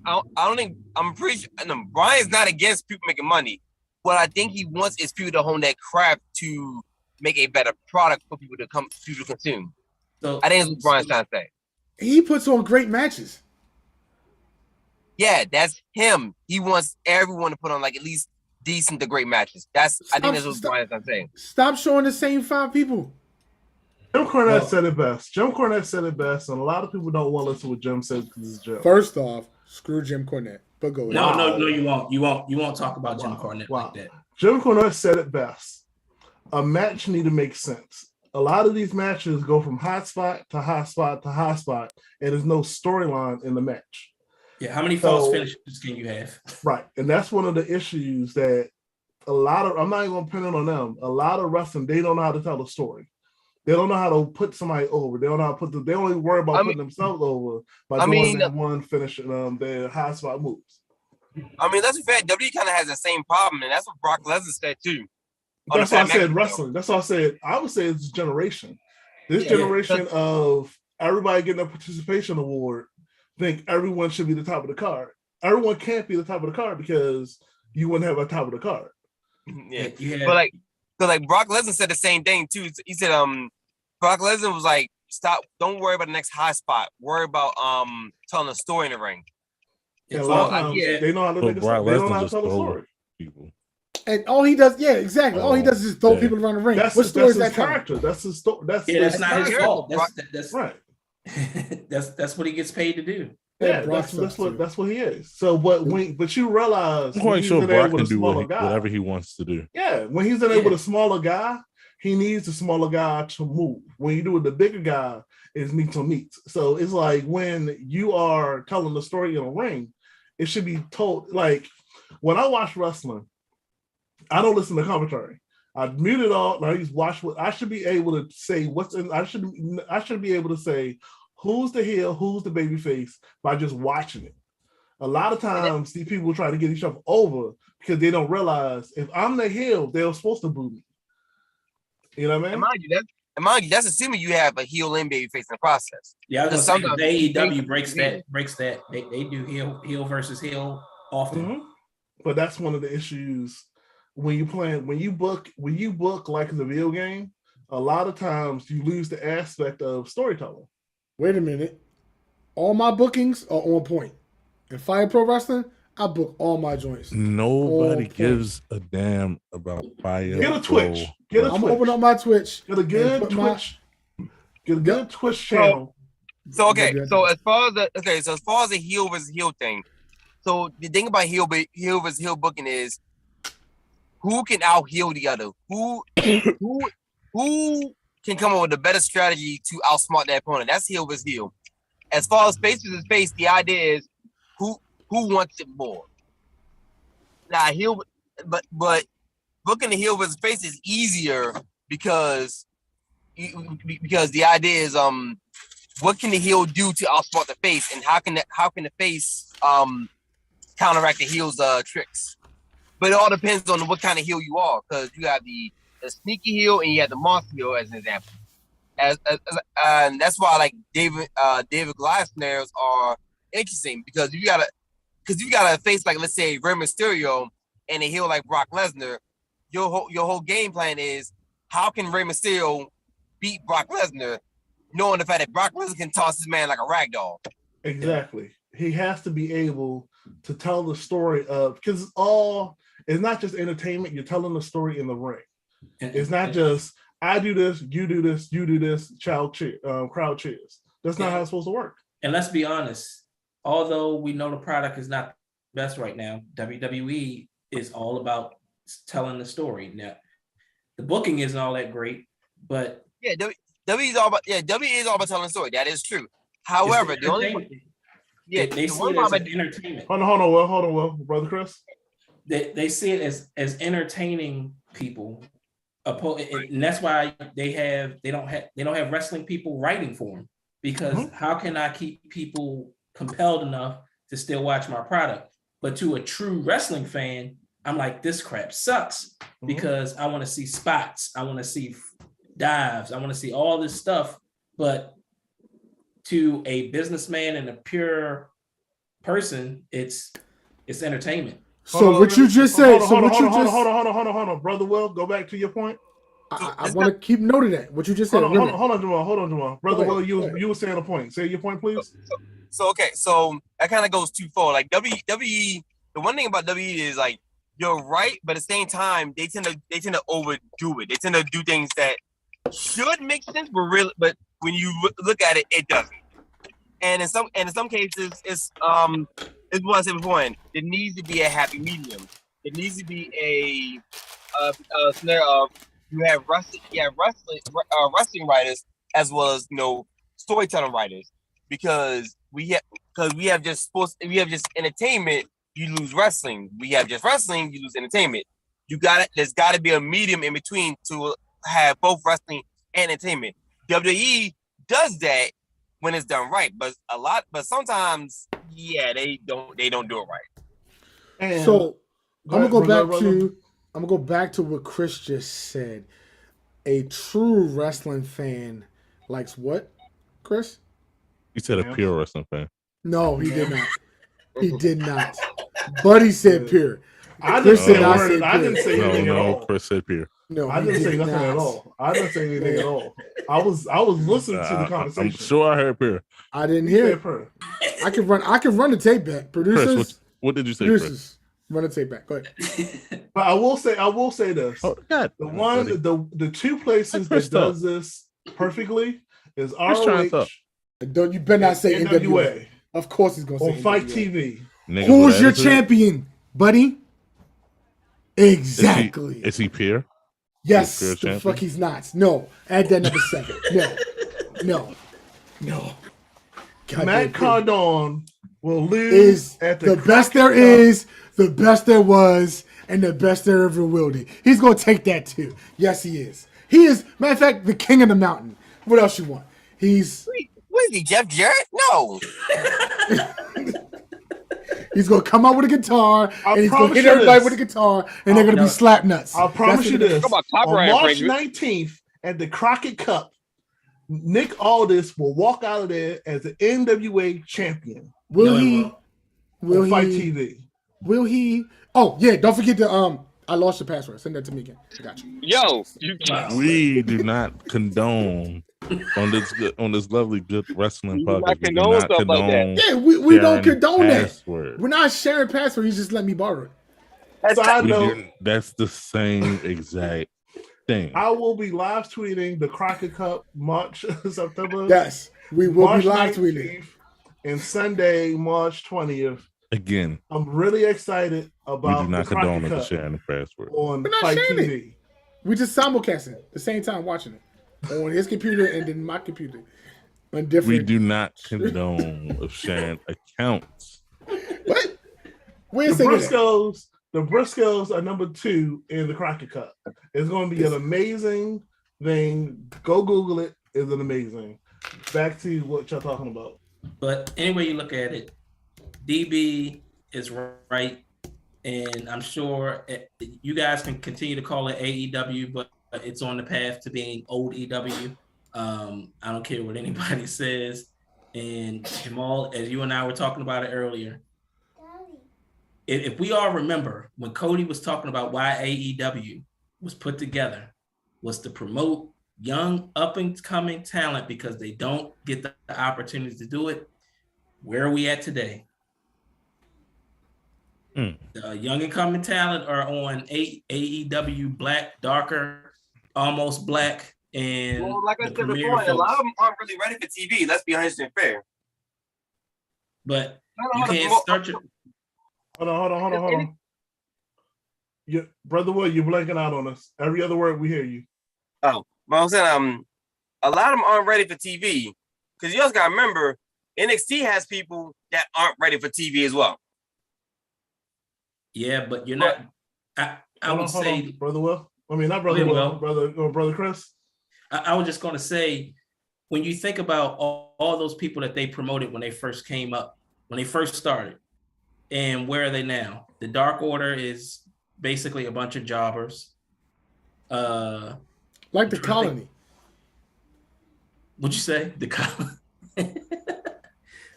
I'm pretty sure Bryan's not against people making money. What I think he wants is people to hone that craft to make a better product for people to consume. So I think that's what Bryan's trying to say. He puts on great matches. Yeah, that's him. He wants everyone to put on at least decent to great matches. I think that's what Bryan's trying to say. Stop showing the same 5 people. Jim Cornette said it best. And a lot of people don't want to listen to what Jim said because it's Jim. First off, screw Jim Cornette. But go ahead. No, you won't. You won't talk about Jim Cornette like that. Jim Cornette said it best. A match need to make sense. a lot of these matches go from hot spot to hot spot to hot spot, and there's no storyline in the match. Yeah, how many false finishes can you have? Right, and that's one of the issues that a lot of, I'm not even going to pin it on them, a lot of wrestling, they don't know how to tell a story. They don't know how to put somebody over. They don't know how to put they only worry about putting themselves over by doing that one finish, their high spot moves. I mean, let's be fair, WWE kind of has the same problem, and that's what Brock Lesnar said too. That's why I said wrestling. That's why I said, I would say it's generation. This generation of everybody getting a participation award think everyone should be the top of the card. Everyone can't be the top of the card because you wouldn't have a top of the card. Yeah. But like Brock Lesnar said the same thing too. He said Brock Lesnar was like, stop, don't worry about the next high spot. Worry about telling a story in the ring. Yeah, a lot of times they know how to make a story. They don't know how to tell a story. People. And all he does, exactly. All he does is throw people around the ring. That's his character. That's his story. That's not his fault. That's right. that's what he gets paid to do. Yeah, that's what he is. So, but you realize, I'm quite sure Brock can do whatever he wants to do. Yeah, when he's in there with a smaller guy, he needs the smaller guy to move. When you do with the bigger guy, it's meat to meat. So it's like when you are telling the story in a ring, it should be told. Like when I watch wrestling, I don't listen to commentary. I mute it all. And I just watch what I should be able to say. What's in? I should be able to say who's the heel, who's the baby face by just watching it. A lot of times, these people try to get each other over because they don't realize if I'm the heel, they're supposed to boo me. You know what I mean? And mind you, that's assuming you have a heel and baby face in the process. Yeah, I was gonna say AEW breaks that. They do heel versus heel often. Mm-hmm. But that's one of the issues when you book like the video game. A lot of times you lose the aspect of storytelling. Wait a minute. All my bookings are on point. In Fire Pro Wrestling, I book all my joints. Nobody gives a damn about Fire. Get a Twitch. I'm gonna open up my Twitch. Get a good Twitch. Get a good Twitch channel. So as far as the heel versus heel thing, so the thing about heel versus heel booking is who can out heel the other? Who can come up with a better strategy to outsmart that opponent? That's heel versus heel. As far as face versus face, the idea is who wants it more. Now heel, but booking the heel versus face is easier because the idea is what can the heel do to outsmart the face, and how can the face counteract the heel's tricks? But it all depends on what kind of heel you are, because you have the sneaky heel and you have the monster heel as an example. And that's why like David Goliath snares are interesting because you gotta face like, let's say, Rey Mysterio and a heel like Brock Lesnar. Your whole game plan is how can Rey Mysterio beat Brock Lesnar, knowing the fact that Brock Lesnar can toss this man like a rag doll. Exactly. He has to be able to tell the story of, because it's not just entertainment. You're telling the story in the ring. It's not just I do this, you do this, you do this, crowd cheers. That's not how it's supposed to work. And let's be honest, although we know the product is not the best right now, WWE is all about telling the story. Now, the booking isn't all that great, but WWE is all about telling the story. That is true. However, the only they see it as entertainment. Hold on, Will, brother Chris. They see it as entertaining people, and that's why they don't have wrestling people writing for them, because how can I keep people compelled enough to still watch my product? But to a true wrestling fan, I'm like, this crap sucks because I want to see spots, I want to see dives, I want to see all this stuff. But to a businessman and a pure person, it's entertainment. So what you just said. Hold on, brother Will, go back to your point. I want to keep note of that. What you just said. Hold on, Jamal. Brother Will, you were saying a point. Say your point, please. So that kind of goes too far. Like WWE, the one thing about WWE is like you're right, but at the same time they tend to overdo it. They tend to do things that should make sense, but when you look at it, it doesn't. And in some cases, it's what I said before. There needs to be a happy medium. It needs to be a snare of you have wrestling writers as well as storytelling writers, because we have just sports, we have just entertainment, you lose wrestling. We have just wrestling, you lose entertainment. There's got to be a medium in between to have both wrestling and entertainment. WWE does that when it's done right, but sometimes, they don't do it right. And so I'm gonna go back to what Chris just said. A true wrestling fan likes what, Chris? He said a pure wrestling fan. No, he did not. He did not. But he said pure. I didn't say anything at all. Chris said pure. No, I didn't say nothing at all. I didn't say anything at all. I was listening to the conversation. I'm sure I heard pure. I didn't hear it. I can run the tape back. Producers. Chris, what did you say? Producers, Chris? run the tape back. Go ahead. But I will say this. Oh, God. The two places that does this perfectly is ROH. Don't, you better not say NWA. Of course he's gonna say on Fight TV. Who's your champion, buddy? Exactly. Is he pure? Yes. The fuck he's not. No. Add that number 7. No. God, Matt Cardone will lose at the best there is, the best there was, and the best there ever will be. He's gonna take that too. Yes, he is. He is, matter of fact, the king of the mountain. What else you want? What is he, Jeff Jarrett? No. He's gonna come out with a guitar and he's gonna hit everybody with a guitar, and they're gonna be slap nuts. I promise you this. On March 19th at the Crockett Cup, Nick Aldis will walk out of there as the NWA champion. Will he? On Fight TV. Will he? Oh yeah! Don't forget to I lost your password. Send that to me again. I got you. Yo, we do not condone on this lovely good wrestling podcast. We do not condone like yeah, we don't condone password. That. We're not sharing password. You just let me borrow it. That's the same exact thing. I will be live tweeting the Crockett Cup March September. Yes, we will March be live tweeting. And Sunday, March 20th. Again, I'm really excited about we do not condone the sharing the password on Fight TV. We just simulcasting at the same time watching it on his computer and then my computer. On different. We do not condone of sharing accounts. What? The Briscoes are number 2 in the Crockett Cup. It's going to be an amazing thing. Go Google it. It's an amazing. Back to what y'all talking about. But anyway, you look at it. DB is right, and I'm sure you guys can continue to call it AEW, but it's on the path to being old EW. I don't care what anybody says. And Jamal, as you and I were talking about it earlier, if we all remember when Cody was talking about why AEW was put together, was to promote young up-and-coming talent because they don't get the opportunity to do it. Where are we at today? The young and coming talent are on AEW Black, Darker, Almost Black, and like I said before, a lot of them aren't really ready for TV. Let's be honest and fair. But you can't start your. Hold on. Brother Wood, you're blanking out on us. Every other word we hear you. Oh, well, I'm saying a lot of them aren't ready for TV because you also got to remember NXT has people that aren't ready for TV as well. Yeah, but you're not. I would say, Brother Will. I mean, not Brother Will, Brother Chris. I was just going to say, when you think about all those people that they promoted when they first came up, when they first started, and where are they now? The Dark Order is basically a bunch of jobbers. Like the Colony. What'd you say? The Colony.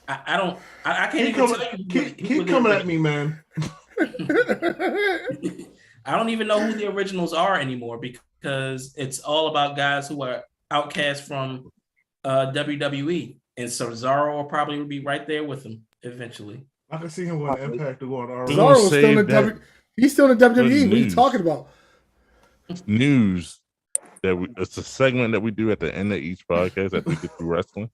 I can't even tell you. Keep coming at me, man. I don't even know who the originals are anymore because it's all about guys who are outcast from WWE, and so Cesaro will probably be right there with them eventually. I can see him with Impact to go on ROH. Cesaro's still in he's still in WWE. What are you talking about? News that it's a segment that we do at the end of each podcast that we get through wrestling.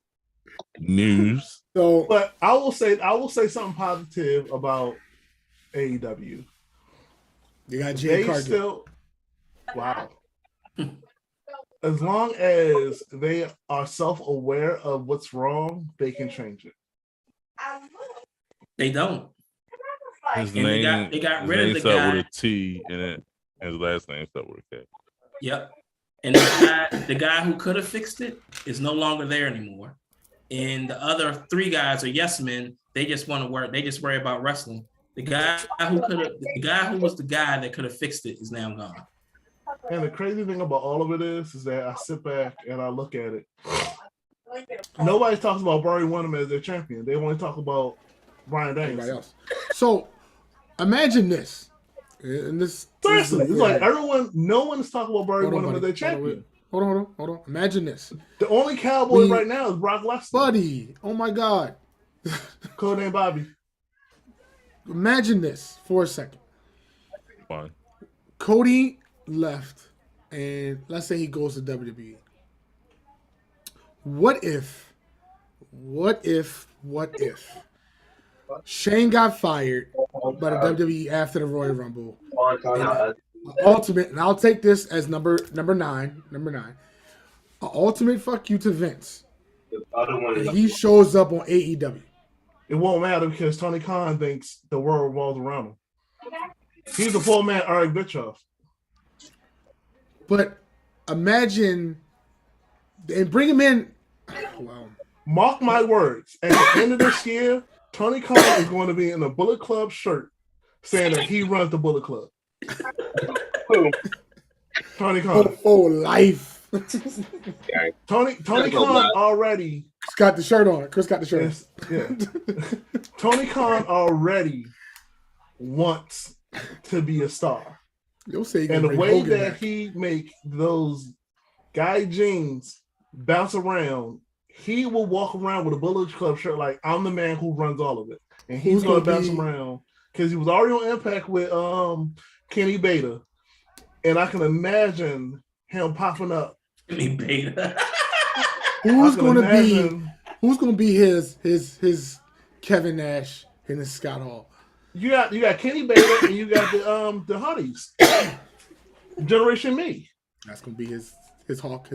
News. So, but I will say something positive about AEW. You got Jay Cargill. Wow. As long as they are self-aware of what's wrong, they can change it. They don't. His and name, they got rid of the started guy with a T in it, and his last name started with a K. Yep. And the guy who could have fixed it is no longer there anymore. And the other 3 guys are yes men. They just want to work. They just worry about wrestling. The guy who was the guy that could have fixed it is now gone. And the crazy thing about all of it is that I sit back and I look at it. Nobody talks about Barry Windham as their champion. They only talk about Bryan Danielson. Else. So imagine this. And this seriously, it's like everyone, no one's talking about Barry Windham as their champion. Hold on. Imagine this. The only cowboy right now is Brock Lesnar. Buddy, oh my God. Codename Bobby. Imagine this for a second. Fine. Cody left, and let's say he goes to WWE. What if Shane got fired by the WWE after the Royal Rumble? Ultimate, and I'll take this as number 9. An ultimate fuck you to Vince. And he shows up on AEW. It won't matter because Tony Khan thinks the world revolves around him. He's a poor man, Eric Bischoff. But imagine and bring him in. Wow. Mark my words. At the end of this year, Tony Khan is going to be in a Bullet Club shirt saying that he runs the Bullet Club. Tony Khan. For life. Tony Khan already. Chris got the shirt on. Chris got the shirt. Yeah. Tony Khan already wants to be a star. You'll say and the way that he make those guy jeans bounce around, he will walk around with a Bullet Club shirt like I'm the man who runs all of it, and he's going to bounce around because he was already on Impact with Kenny Beta, and I can imagine him popping up. Kenny Beta. Who's going to be his Kevin Nash and his Scott Hall? You got Kenny Beta and you got the Hardys. Generation Me. That's gonna be his Hulk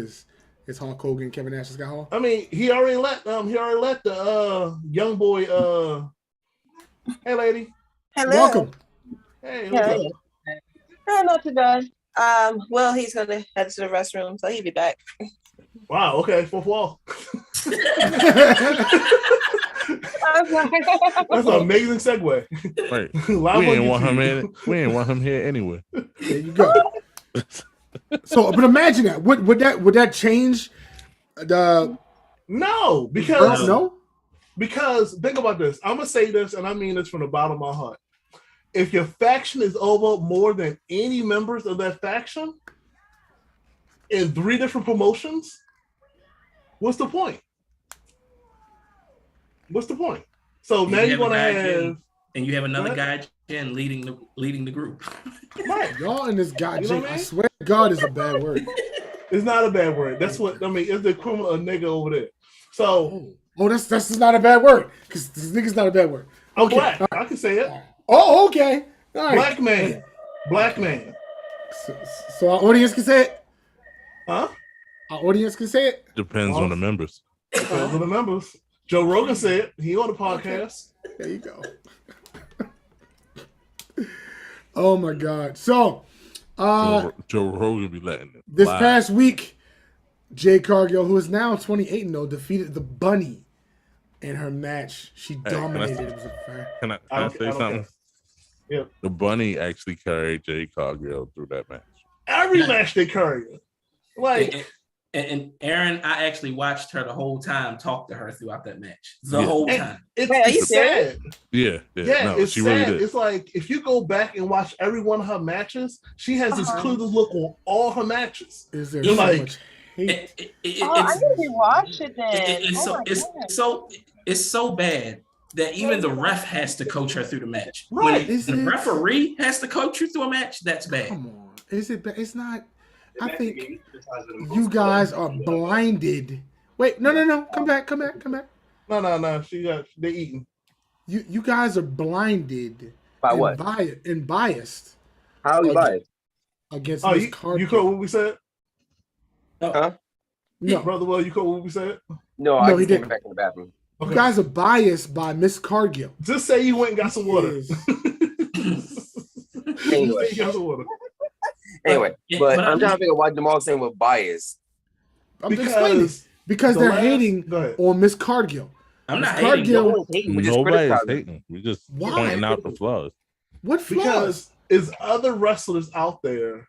Hogan, Kevin Nash, Scott Hall. I mean, he already let the young boy hey lady. Hello. Welcome. Hey, no, not too bad. Well, he's gonna head to the restroom, so he'll be back. Wow, okay, fourth wall. That's an amazing segue. Right. We ain't want him here anyway. There you go. So, but imagine that. Would that change the? No, because think about this. I'm gonna say this, and I mean this from the bottom of my heart. If your faction is over more than any members of that faction in 3 different promotions, what's the point? So now you're gonna have, and you have another guy Jen leading the group. Right, y'all in this guy Jen. I swear to God, is a bad word. It's not a bad word. That's what I mean. It's the equivalent of nigga over there. So, that's not a bad word because this nigga's not a bad word. Okay, black. I can say it. Oh, okay. All right. Black man. So our audience can say it. Huh? Our audience can say it. Depends on the members. Depends on the members. Joe Rogan said it. He on the podcast. Okay. There you go. Oh my God. So Joe Rogan be letting it. This past week, Jade Cargill, who is now 28-0, defeated the Bunny in her match. She dominated. Can I say something? Yeah. The Bunny actually carried Jade Cargill through that match. Every match they carry her. Like and Aaron, I actually watched her the whole time, talk to her throughout that match. The whole time. It's sad. Yeah. No, it's she sad. really did. It's like if you go back and watch every one of her matches, she has this clueless look on all her matches. Is there so much hate? I need to watch it then. It's so bad that even the ref has to coach her through the match. Right. When the referee has to coach you through a match, that's bad. Come on. Is it bad? It's not. I think you guys are blinded. Wait, no. Come back. No. They eating. You guys are blinded. By what? And biased. How are you biased? Against Miss Cargill. You caught what we said? Huh? No, brother. Well, you caught what we said. No, I just came back in the bathroom. Okay. You guys are biased by Miss Cargill. Just say you went and got some water. Anyway, but I'm trying to figure out why Jamal's saying we're biased. I'm explaining because they're hating on Miss Cargill. I'm not hating. Nobody's hating. We're just pointing out the flaws. What flaws? Because there's other wrestlers out there,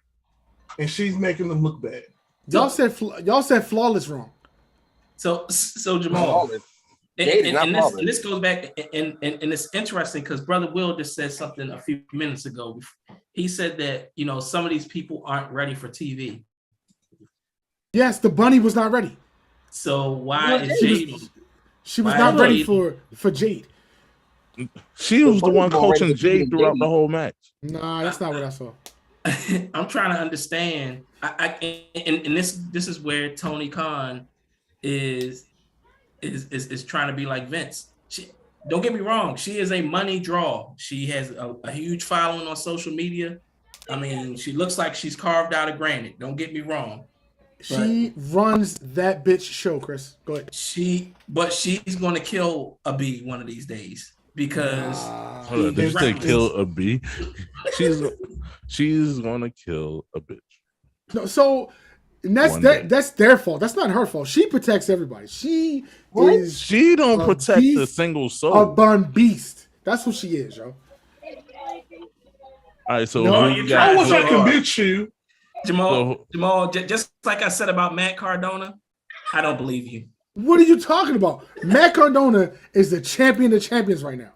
and she's making them look bad. Y'all said flawless wrong. So Jamal, and this goes back, and it's interesting because Brother Will just said something a few minutes ago. He said that some of these people aren't ready for TV. Yes, the bunny was not ready. So why is Jade? She was not ready for Jade. She was the one coaching Jade throughout the whole match. Nah, that's not what I saw. I'm trying to understand. And this is where Tony Khan is trying to be like Vince. Don't get me wrong. She is a money draw. She has a huge following on social media. I mean, she looks like she's carved out of granite. Don't get me wrong. She runs that bitch show, Chris. Go ahead. But she's going to kill a bee one of these days because. Hold on, did you say kill a bee? She's going to kill a bitch. No, so that's their fault. That's not her fault. She protects everybody. She don't protect a single soul. A born beast. That's what she is, yo. All right, so I wish I could beat you. Jamal, just like I said about Matt Cardona, I don't believe you. What are you talking about? Matt Cardona is the champion of champions right now.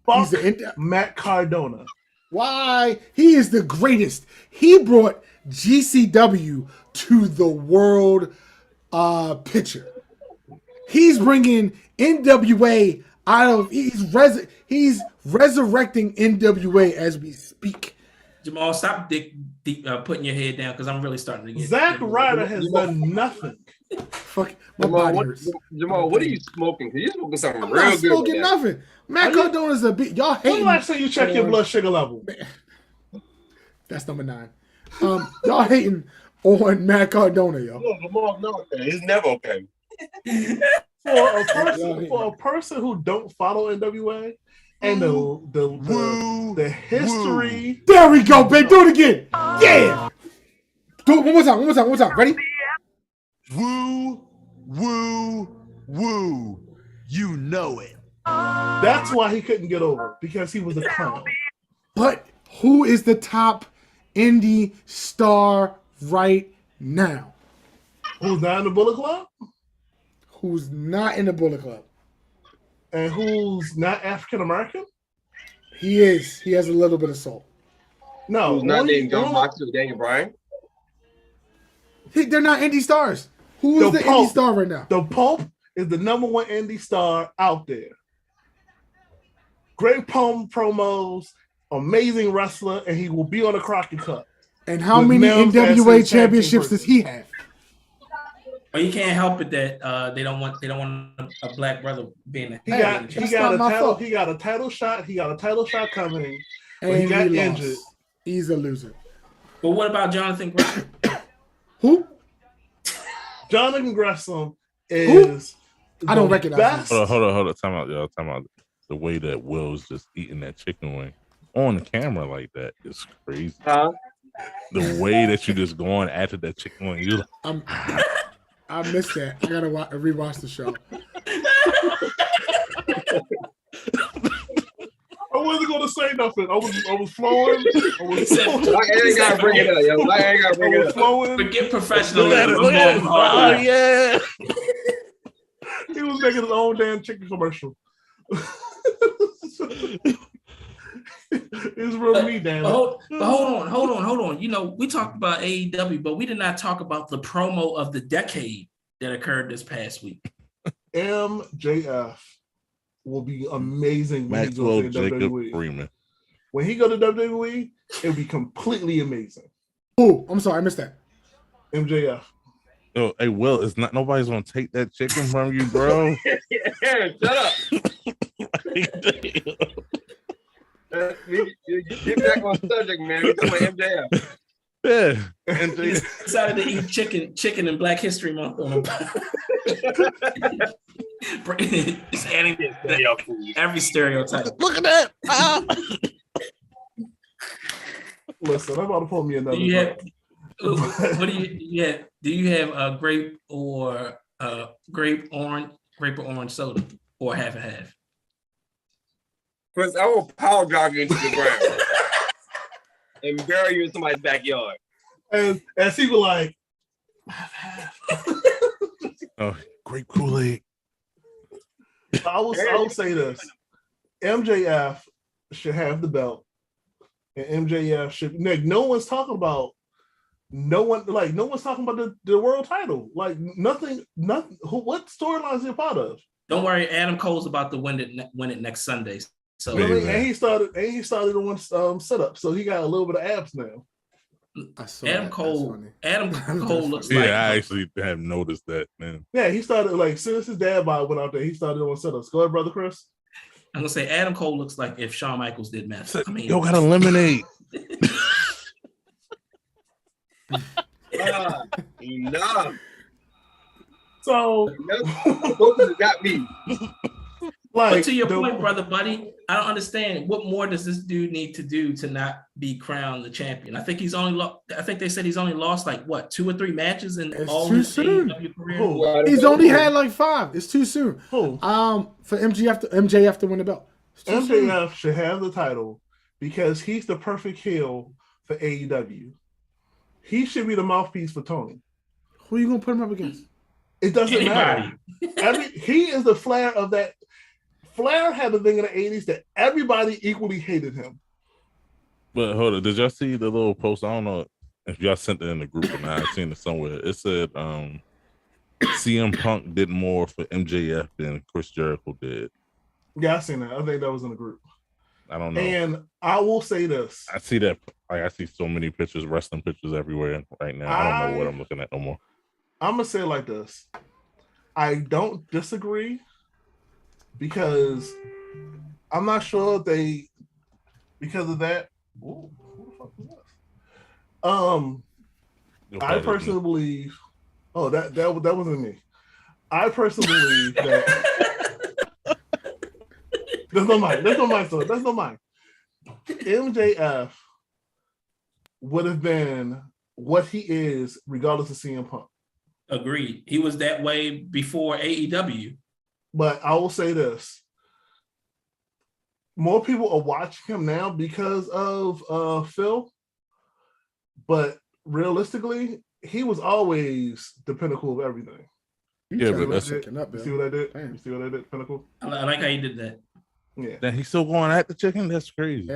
Fuck Matt Cardona. Why? He is the greatest. He brought GCW to the world picture. He's bringing NWA out of. He's resurrecting NWA as we speak. Jamal, stop putting your head down because I'm really starting to get. Zack Ryder has done nothing. Fuck, my body hurts. Jamal, what are you smoking? Because you're smoking something I'm real not good. Smoking nothing. Matt Cardona's a bit. Y'all hate. When the last time you check your blood sugar level? That's number 9. Y'all hating on Matt Cardona, yo. No, Jamal's not okay. It's never okay. For a person who don't follow NWA and the history. There we go, babe. Do it again. Yeah. Do it one more time. Ready? Woo, woo, woo. You know it. That's why he couldn't get over, because he was a clown. But who is the top indie star right now? Who's not in the Bullet Club? Who's not in the Bullet Club? And who's not African American? He is. He has a little bit of soul. No. Who's not named John Moxley or Daniel Bryan? They're not indie stars. Who is the indie star right now? The Pope is the number 1 indie star out there. Great promos, amazing wrestler, and he will be on the Crockett Cup. And how many NWA championships does he have? Well, you can't help it that they don't want a black brother being a. He got a title shot. He got a title shot coming, but he got injured. He's a loser. But what about Jonathan Gresham? Who? Jonathan Gresham is. I don't recognize him. Hold on. Time out, y'all. Time out. The way that Will's just eating that chicken wing on the camera like that is crazy. The way that you just going after that chicken wing, you. I missed that. I gotta rewatch the show. I wasn't gonna say nothing. I was flowing. I ain't gotta bring it up, yo. I ain't gotta bring it up. Flowing. Forget professional. Oh yeah. He was making his own damn chicken commercial. It's real me, damn. Hold on. You know, we talked about AEW, but we did not talk about the promo of the decade that occurred this past week. MJF will be amazing when Maxwell he goes to Jacob WWE. Freeman. When he go to WWE, it'll be completely amazing. Oh, I'm sorry, I missed that. MJF. Oh, hey, Will, it's not nobody's gonna take that chicken from you, bro. Yeah, shut up. Get back on subject, man. We talking about MJF. Yeah. And he decided to eat chicken in Black History Month on him. Just adding every stereotype. Look at that. Listen, I'm about to pull me another. What do you do you have a grape or orange soda or half and half? Chris, I will power jog into the ground and bury you in somebody's backyard. And he was like, oh, grape Kool-Aid. I will say this. MJF should have the belt. And MJF should no one's talking about the world title. Like nothing. What storyline is he a part of? Don't worry, Adam Cole's about to win it next Sunday. So and he started the one setup, so he got a little bit of abs now. Adam Cole looks like. Yeah, I actually have noticed that, man. Yeah, he started like soon as his dad bod went out there, he started doing setups. Go ahead, brother Chris. I'm gonna say Adam Cole looks like if Shawn Michaels did meth. I mean, yo, got eliminate. Enough. So got me. But to your point, brother, buddy, I don't understand. What more does this dude need to do to not be crowned the champion? I think he's only. I think they said he's only lost like what 2 or 3 matches in all his AEW career. He's only had like 5. It's too soon. For MJF to win the belt. MJF should have the title because he's the perfect heel for AEW. He should be the mouthpiece for Tony. Who are you gonna put him up against? It doesn't matter. He is the Flair of that. Flair had the thing in the 80s that everybody equally hated him. But hold on, did y'all see the little post? I don't know if y'all sent it in the group or not. I've seen it somewhere. It said CM Punk did more for MJF than Chris Jericho did. Yeah, I seen that. I think that was in the group. I don't know. And I will say this. I see that. I see so many pictures, wrestling pictures everywhere right now. I don't know what I'm looking at no more. I'm going to say it like this. I don't disagree because I'm not sure because of that. Ooh, who the fuck is this? I personally believe. Oh, that wasn't me. I personally believe that. There's no mic. There's no mic. MJF would have been what he is, regardless of CM Punk. Agreed. He was that way before AEW. But I will say this. More people are watching him now because of Phil. But realistically, he was always the pinnacle of everything. Yeah, but that's you see what I did? You see what I did, pinnacle? I like how you did that. Yeah. Then he's still going at the chicken? That's crazy.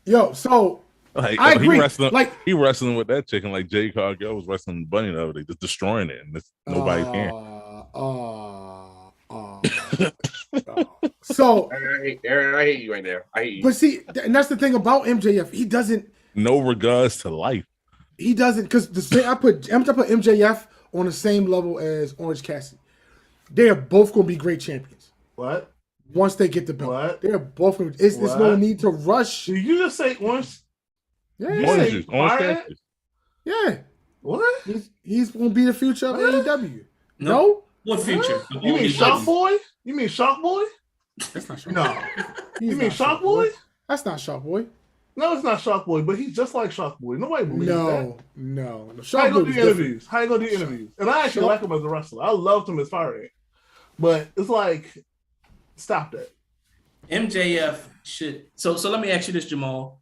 Yeah. So like, I agree. He wrestling with that chicken like Jay Cargill was wrestling the bunny the other day, just destroying it, and nobody can. So I hate you right there. I hate you. But see, and that's the thing about MJF. He doesn't. No regards to life. He doesn't, because I put MJF on the same level as Orange Cassidy. They are both going to be great champions. What? Once they get the belt, what? They're both. There's no need to rush. Did you just say Orange? Yeah. Orange. Yeah. What? He's going to be the future of AEW. No? What future? What? You mean Shock Boy? You mean Shock Boy? That's not Shock Boy. No. You mean Shock Boy? That's not Shock Boy. No, it's not Shock Boy, but he's just like Shock Boy. Nobody believes that. No. How you gonna do interviews? How you gonna do interviews? And I actually like him as a wrestler. I loved him as Fire Ant. But it's like, stop that. MJF should. So let me ask you this, Jamal.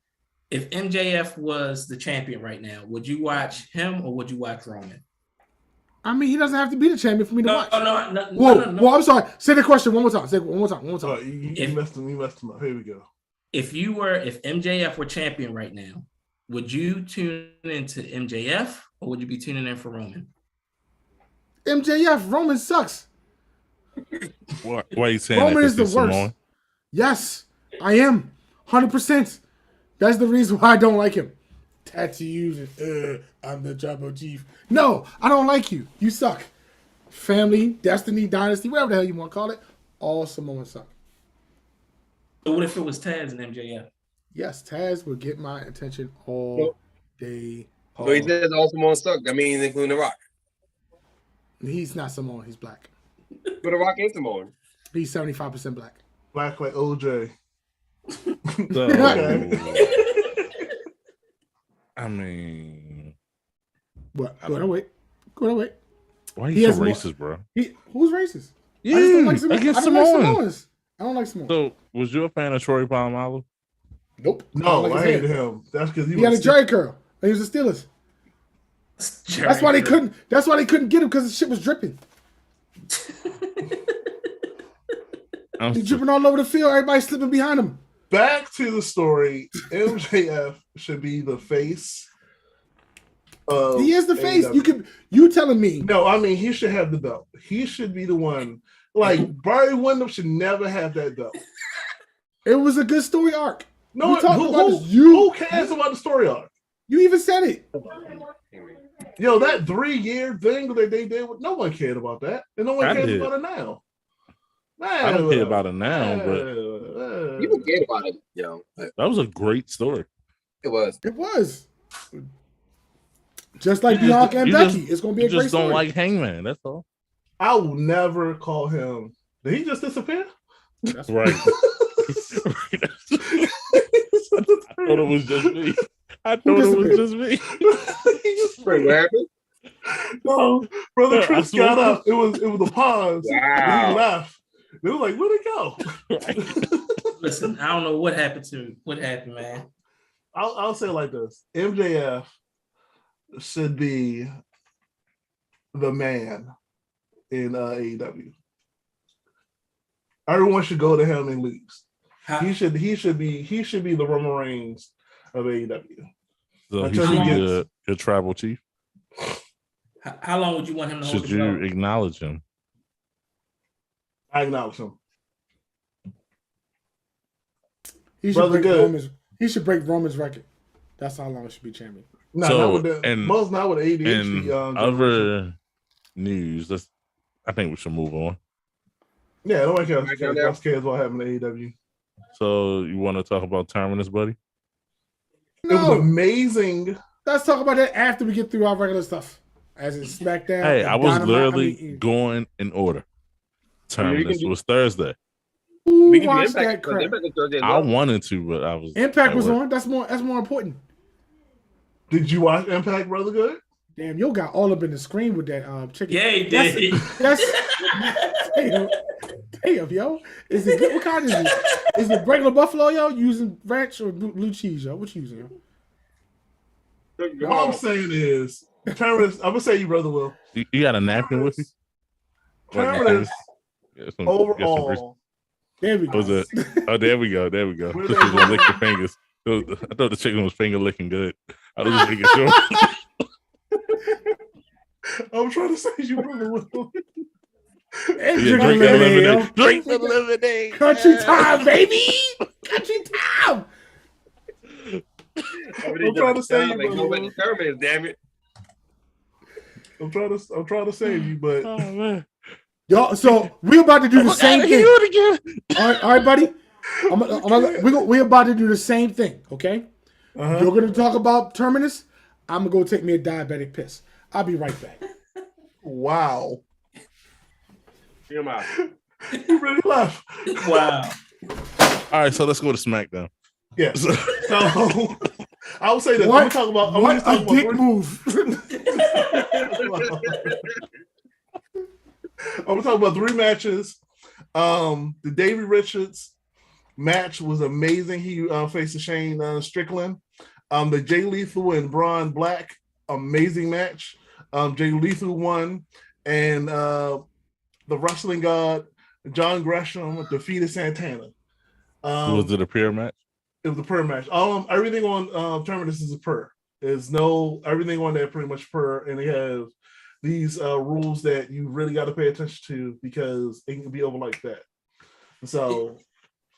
If MJF was the champion right now, would you watch him or would you watch Roman? I mean, he doesn't have to be the champion for me to watch. No. Whoa, I'm sorry. Say the question one more time. Say it one more time. Oh, you messed him up. Here we go. If MJF were champion right now, would you tune into MJF or would you be tuning in for Roman? MJF. Roman sucks. Why are you saying Roman that? is the worst. Yes, I am. 100%. That's the reason why I don't like him. Tattoos and I'm the tribal chief. No, I don't like you. You suck. Family, destiny, dynasty, whatever the hell you want to call it. All Samoans suck. So what if it was Taz and MJF? Yes, Taz would get my attention all day. So he says all Samoan suck. I mean, including The Rock. He's not Samoan. He's black. But The Rock ain't Samoan. He's 75% black. Black like OJ. I mean, what? Go away. Go away. Why are you so racist, bro? Who's racist? Yeah, I just don't like Samoans. I don't like Samoans. So, was you a fan of Troy Polamalu? Nope. No, I hated him. That's because he had a Jerry curl. He was the Steelers. That's why they couldn't. That's why they couldn't get him because the shit was dripping. He's dripping all over the field. Everybody slipping behind him. Back to the story. MJF should be the face. He is the face. You telling me? No, I mean he should have the belt. He should be the one. Like Barry Windham should never have that belt. It was a good story arc. No, who cares about the story arc? You even said it. Yo, that 3-year thing that they did, no one cared about that, and no one cares about it now. I don't care about it now, but people care about it. That was a great story. It was. It was. Just like Bianca and Becky, it's gonna be a great story. Just don't like Hangman. That's all. I will never call him. Did he just disappear? That's right. I thought it was just me. What happened? No, Brother Chris got up. It was a pause. Wow. He left. They were like, where'd it go? Listen, I don't know what happened, man. I'll say it like this. MJF should be the man in AEW. Everyone should go to him and lose. He should be the Roman Reigns of AEW. So he should be your tribal chief. How long would you want him to hold? Should you acknowledge him? I acknowledge him. He should break Roman's record. That's how long it should be champion. No, not with ADHD. And other news, I think we should move on. Yeah, nobody cares what happened to AEW. So you want to talk about Terminus, buddy? No. It was amazing. Let's talk about that after we get through our regular stuff. As in SmackDown. Hey, I was literally going in order. Terminus was Thursday. We can watch that crap. I wanted to, but I was. Impact was on. That's more important. Did you watch Impact, Brother Good? Damn, you got all up in the screen with that chicken. Yeah, he did. Damn, yo. Is it good? What kind is it? Is it regular buffalo, yo? Using ranch or blue cheese, yo? What you using, yo? All I'm saying is, Terminus, I'm gonna say you, Brother Will. You got a napkin with you? Terminus, overall. There we go. There we go. This is gonna lick your fingers. I thought the chicken was finger licking good. I was just making sure. I'm trying to say you, Brother Will. Drink the lemonade. Country time, baby. Country time. I'm trying to save you, Brother. Terminus, damn it. I'm trying to save you, but yo, so we're about to do the same thing. All right, buddy. We're about to do the same thing. Okay. Uh-huh. You're gonna talk about Terminus. I'm gonna go take me a diabetic piss. I'll be right back. Wow. Hear him out. He really left. Wow. All right, so let's go to SmackDown. Yeah. So I would say that what? I'm talking about. What a dick move. I'm talking about 3 matches. The Davey Richards match was amazing. He faced Shane Strickland. The Jay Lethal and Braun Black, amazing match. Jay Lethal won, and the wrestling god John Gresham defeated Santana. Was it a pair match? It was a per match. Everything on Terminus is a per. There's no everything on there pretty much per, and they have these rules that you really got to pay attention to because it can be over like that. So,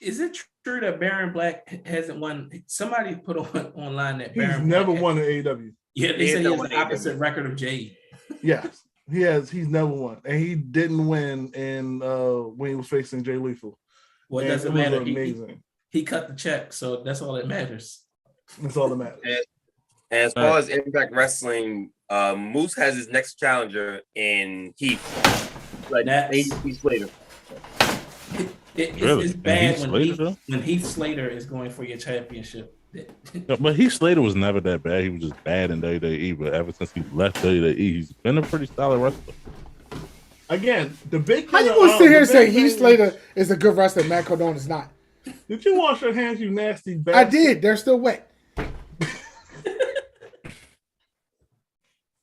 is it true that Baron Black hasn't won? Somebody put online that he's Baron never Black won an AEW. Yeah, they say he has the opposite record of Jade. Yes, he has. He's never won, and he didn't win in when he was facing Jay Lethal. Well, it doesn't matter. Amazing. he cut the check, so that's all that matters. That's all that matters. And as far as Impact Wrestling, Moose has his next challenger in Heath. Like Heath Slater. It's bad when Heath Slater is going for your championship. But Heath Slater was never that bad. He was just bad in WWE. But ever since he left WWE, he's been a pretty solid wrestler. Again, the big how you gonna sit here and say Heath Slater is a good wrestler, Matt Cardone is not? Did you wash your hands, you nasty bastard? I did. They're still wet.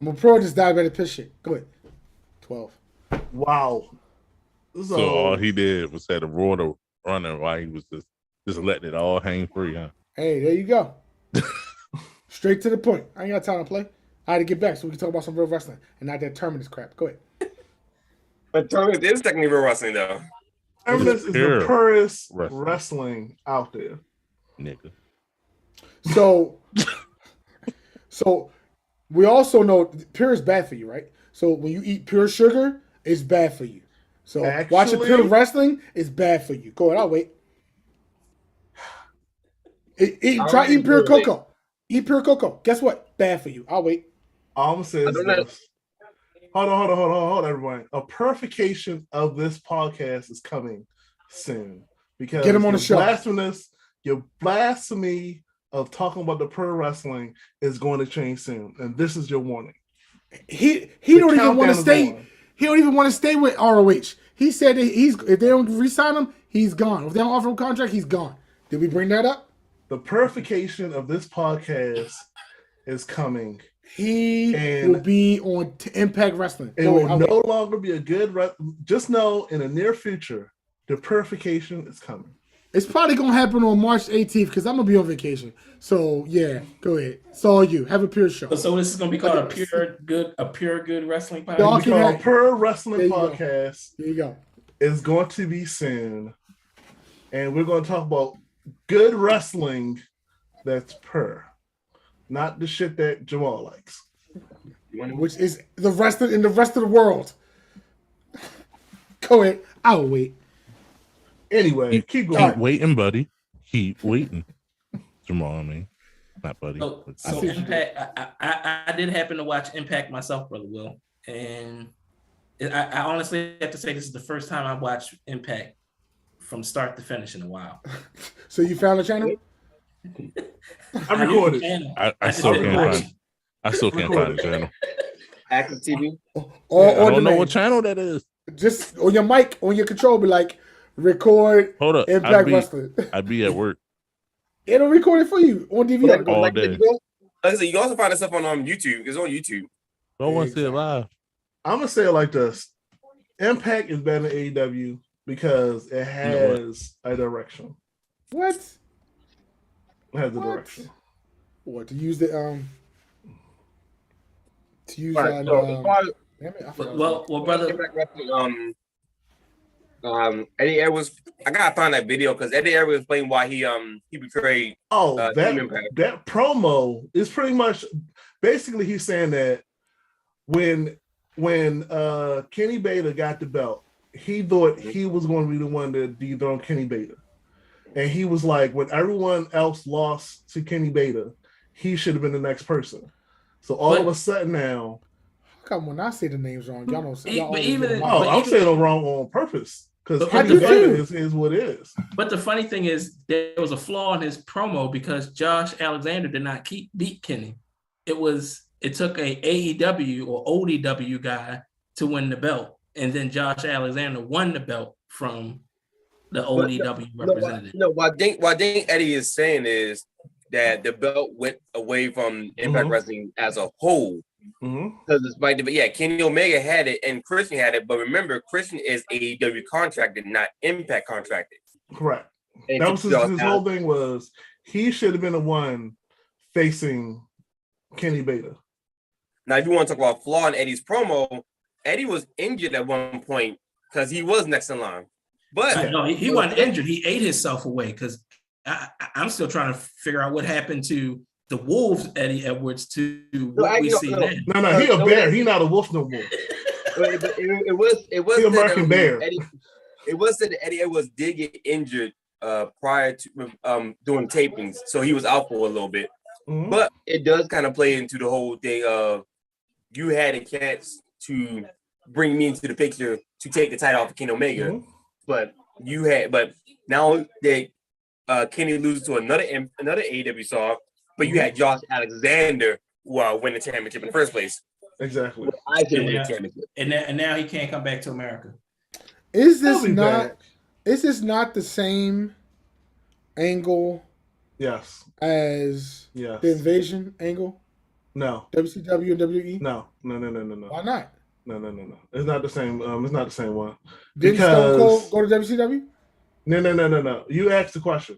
I'm a pro at this diabetic piss shit. Go ahead. 12. Wow. So all he did was had a water running while he was just letting it all hang free, huh? Hey, there you go. Straight to the point. I ain't got time to play. I had to get back so we can talk about some real wrestling and not that Terminus crap. Go ahead. But Terminus is technically real wrestling, though. Terminus is the purest wrestling out there. Nigga. So we also know pure is bad for you, right? So when you eat pure sugar, it's bad for you. So watching pure wrestling is bad for you. Go ahead, I'll wait. Try eating pure cocoa. Eat pure cocoa. Guess what? Bad for you. I'll wait. All I'm gonna say is this. Hold on, everyone. A purification of this podcast is coming soon because get him on the show. Your blasphemy of talking about the pro wrestling is going to change soon, and this is your warning. He don't even want to stay. He don't even want to stay with ROH. He said that if they don't re-sign him, he's gone. If they don't offer him a contract, he's gone. Did we bring that up? The purification of this podcast is coming. He will be on Impact Wrestling. It will no longer be a good. Just know in the near future, the purification is coming. It's probably gonna happen on March 18th because I'm gonna be on vacation. So yeah, go ahead. It's all you. Have a pure show. So this is gonna be called a pure good wrestling podcast. It's called a pure wrestling podcast. There you go. It's going to be soon, and we're going to talk about good wrestling that's pure, not the shit that Jamal likes, which is the rest of the world. Go ahead. I'll wait. Anyway, keep going. Keep waiting, buddy. Keep waiting. Jamal, I mean, not buddy. So Impact, I did happen to watch Impact myself, Brother Will, and I honestly have to say this is the first time I watched Impact from start to finish in a while. So you found the channel? I recorded. I still can't find. I still can't find the channel. Active TV. I don't know what channel that is. Just on your mic, on your control, be like, record. Hold up. Impact Wrestling. I'd be at work. It'll record it for you on DVR. All day. Like you can also find this stuff on YouTube. It's on YouTube. Don't want to see it live. I'm gonna say it like this: Impact is better than AEW because it has a direction. What? It has a direction. What to use the to use right, well, brother. Eddie Edwards, I gotta find that video because Eddie Edwards explained why he betrayed. That promo is pretty much basically he's saying that when Kenny Beta got the belt, he thought he was going to be the one to dethrone Kenny Beta, and he was like, when everyone else lost to Kenny Beta, he should have been the next person. So of a sudden now. Come when I say the names wrong, y'all don't say. I'm saying it wrong on purpose because Kenny Beta is what it is. But the funny thing is, there was a flaw in his promo because Josh Alexander did not beat Kenny. It took a AEW or ODW guy to win the belt, and then Josh Alexander won the belt from the ODW representative. What I think Eddie is saying is that the belt went away from Impact Wrestling as a whole. Because Kenny Omega had it and Christian had it, but remember, Christian is AEW contracted, not Impact contracted. Correct. And that was his whole thing was he should have been the one facing Kenny Beta. Now, if you want to talk about flaw in Eddie's promo, Eddie was injured at one point because he was next in line. But no, he wasn't injured. He ate himself away because I'm still trying to figure out what happened to the Wolves, Eddie Edwards, to what we see now. No, he a bear. He not a wolf no more. It was he American bear. It was that Eddie Edwards did get injured prior to doing tapings, so he was out for a little bit. Mm-hmm. But it does kind of play into the whole thing of you had a chance to bring me into the picture to take the title off of Kenny Omega, but now that Kenny loses to another AEW star, but you had Josh Alexander win the championship in the first place. Exactly. I should win the championship, and now he can't come back to America. Is this not the same angle? Yes. As the invasion angle? No. WCW and WWE? No. Why not? No. It's not the same. It's not the same one. Didn't Stone Cold go to WCW? No. You asked the question.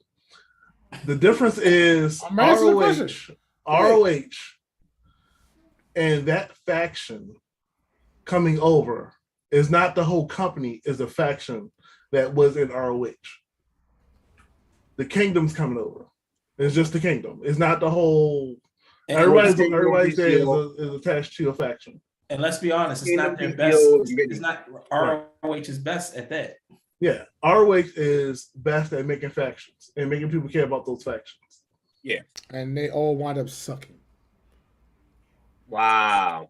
The difference is ROH, and that faction coming over is not the whole company. Is a faction that was in ROH. The Kingdom's coming over. It's just the Kingdom. It's not the whole. Everybody's there is attached to a faction. And let's be honest, it's not their best. It's not ROH's best at that. Yeah, ROH is best at making factions and making people care about those factions. Yeah, and they all wind up sucking. Wow.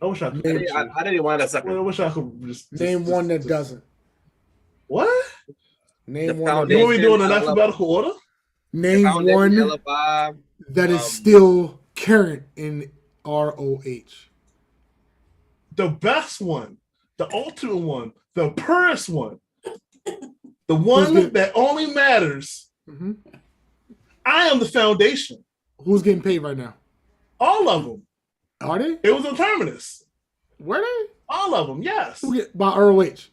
I wish I could. How did he wind up sucking? I wish I could just name one that doesn't. What? Name one. You want me doing an alphabetical order? Name one that is still current in ROH. The best one, the ultimate one, the purest one, the one that only matters. Mm-hmm. I am the foundation. Who's getting paid right now? All of them. Are they? It was a terminus. Were they? All of them, yes. By ROH.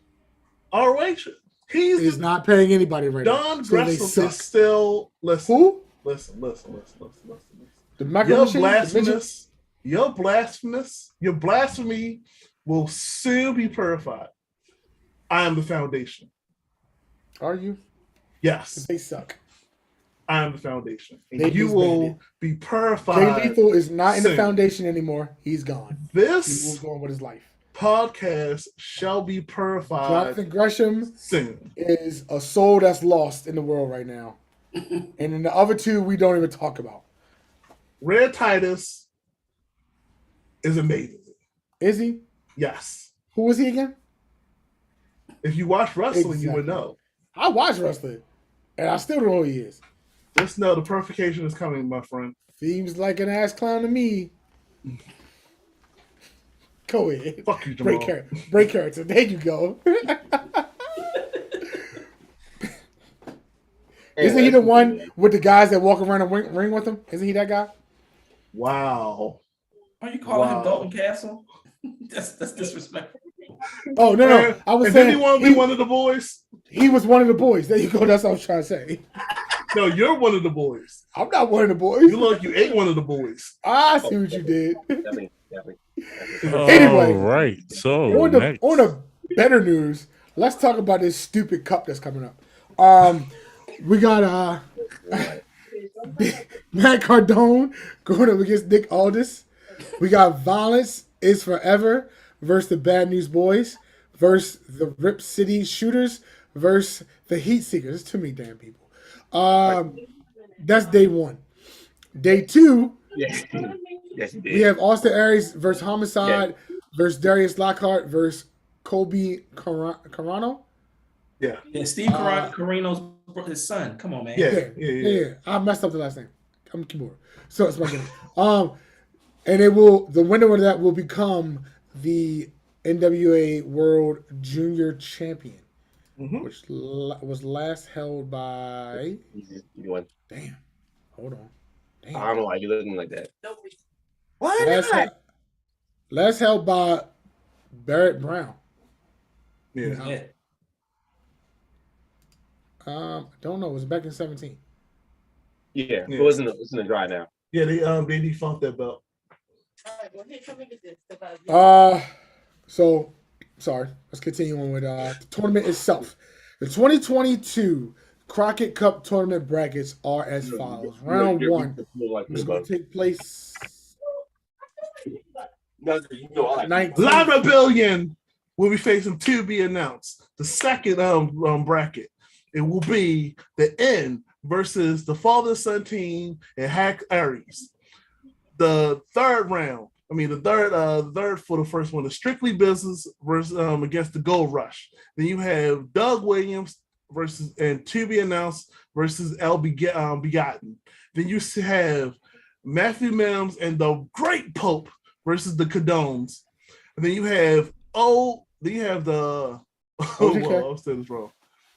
ROH. He's not paying anybody right now. Don Gressel is still listen. Who? Listen. The You're blasphemous. Your blasphemy will soon be purified. I am the foundation. Are you? Yes. They suck. I am the foundation. And you will be purified. Jay Lethal is not in the foundation anymore. He's gone. He moved on with his life. Podcast shall be purified. Jonathan Gresham is a soul that's lost in the world right now. And in the other two, we don't even talk about. Red Titus is amazing. Is he? Yes. Who is he again? If you watch wrestling, you would know. I watch wrestling, and I still don't know who he is. Just know the purification is coming, my friend. Seems like an ass clown to me. Go ahead. Fuck you, Jamal. Break character. There you go. Isn't he the one with the guys that walk around the ring with him? Isn't he that guy? Wow. Are you calling him Dalton Castle? That's disrespectful. Oh no! I was saying he want to be one of the boys. He was one of the boys. There you go. That's what I was trying to say. No, you're one of the boys. I'm not one of the boys. You look, you ain't one of the boys. I see what you did. Anyway, right. So on a better news, let's talk about this stupid cup that's coming up. We got Matt Cardone going up against Nick Aldis. We got Violence is Forever versus the Bad News Boys versus the Rip City Shooters versus the Heat Seekers. It's too many damn people. That's day one. Day two, we have Austin Aries versus Homicide versus Darius Lockhart versus Kobe Carano. Yeah, Steve Carino's his son. Come on, man. Yeah. I messed up the last name. I'm keyboard. So it's my game. And the winner of that will become the NWA World Junior Champion, which was last held by. Damn. Hold on. Damn. I don't know why you're looking like that. What? Last held by Barrett Brown. Yeah. Don't know. It was back in 17. Yeah. It was in the dry now. Yeah, they defunct that belt. So sorry. Let's continue on with the tournament itself. The 2022 Crockett Cup tournament brackets are as follows. Round one is going to take place. 19. La Rebellion will be facing to be announced. The second bracket, it will be the N versus the Father Son team and Hack Aries. The third round, the third for the first one is Strictly Business versus against the Gold Rush. Then you have Doug Williams versus and to be announced versus Begotten. Then you have Matthew Mims and the Great Pope versus the Condones. And then you have the OGK. I'm saying this wrong.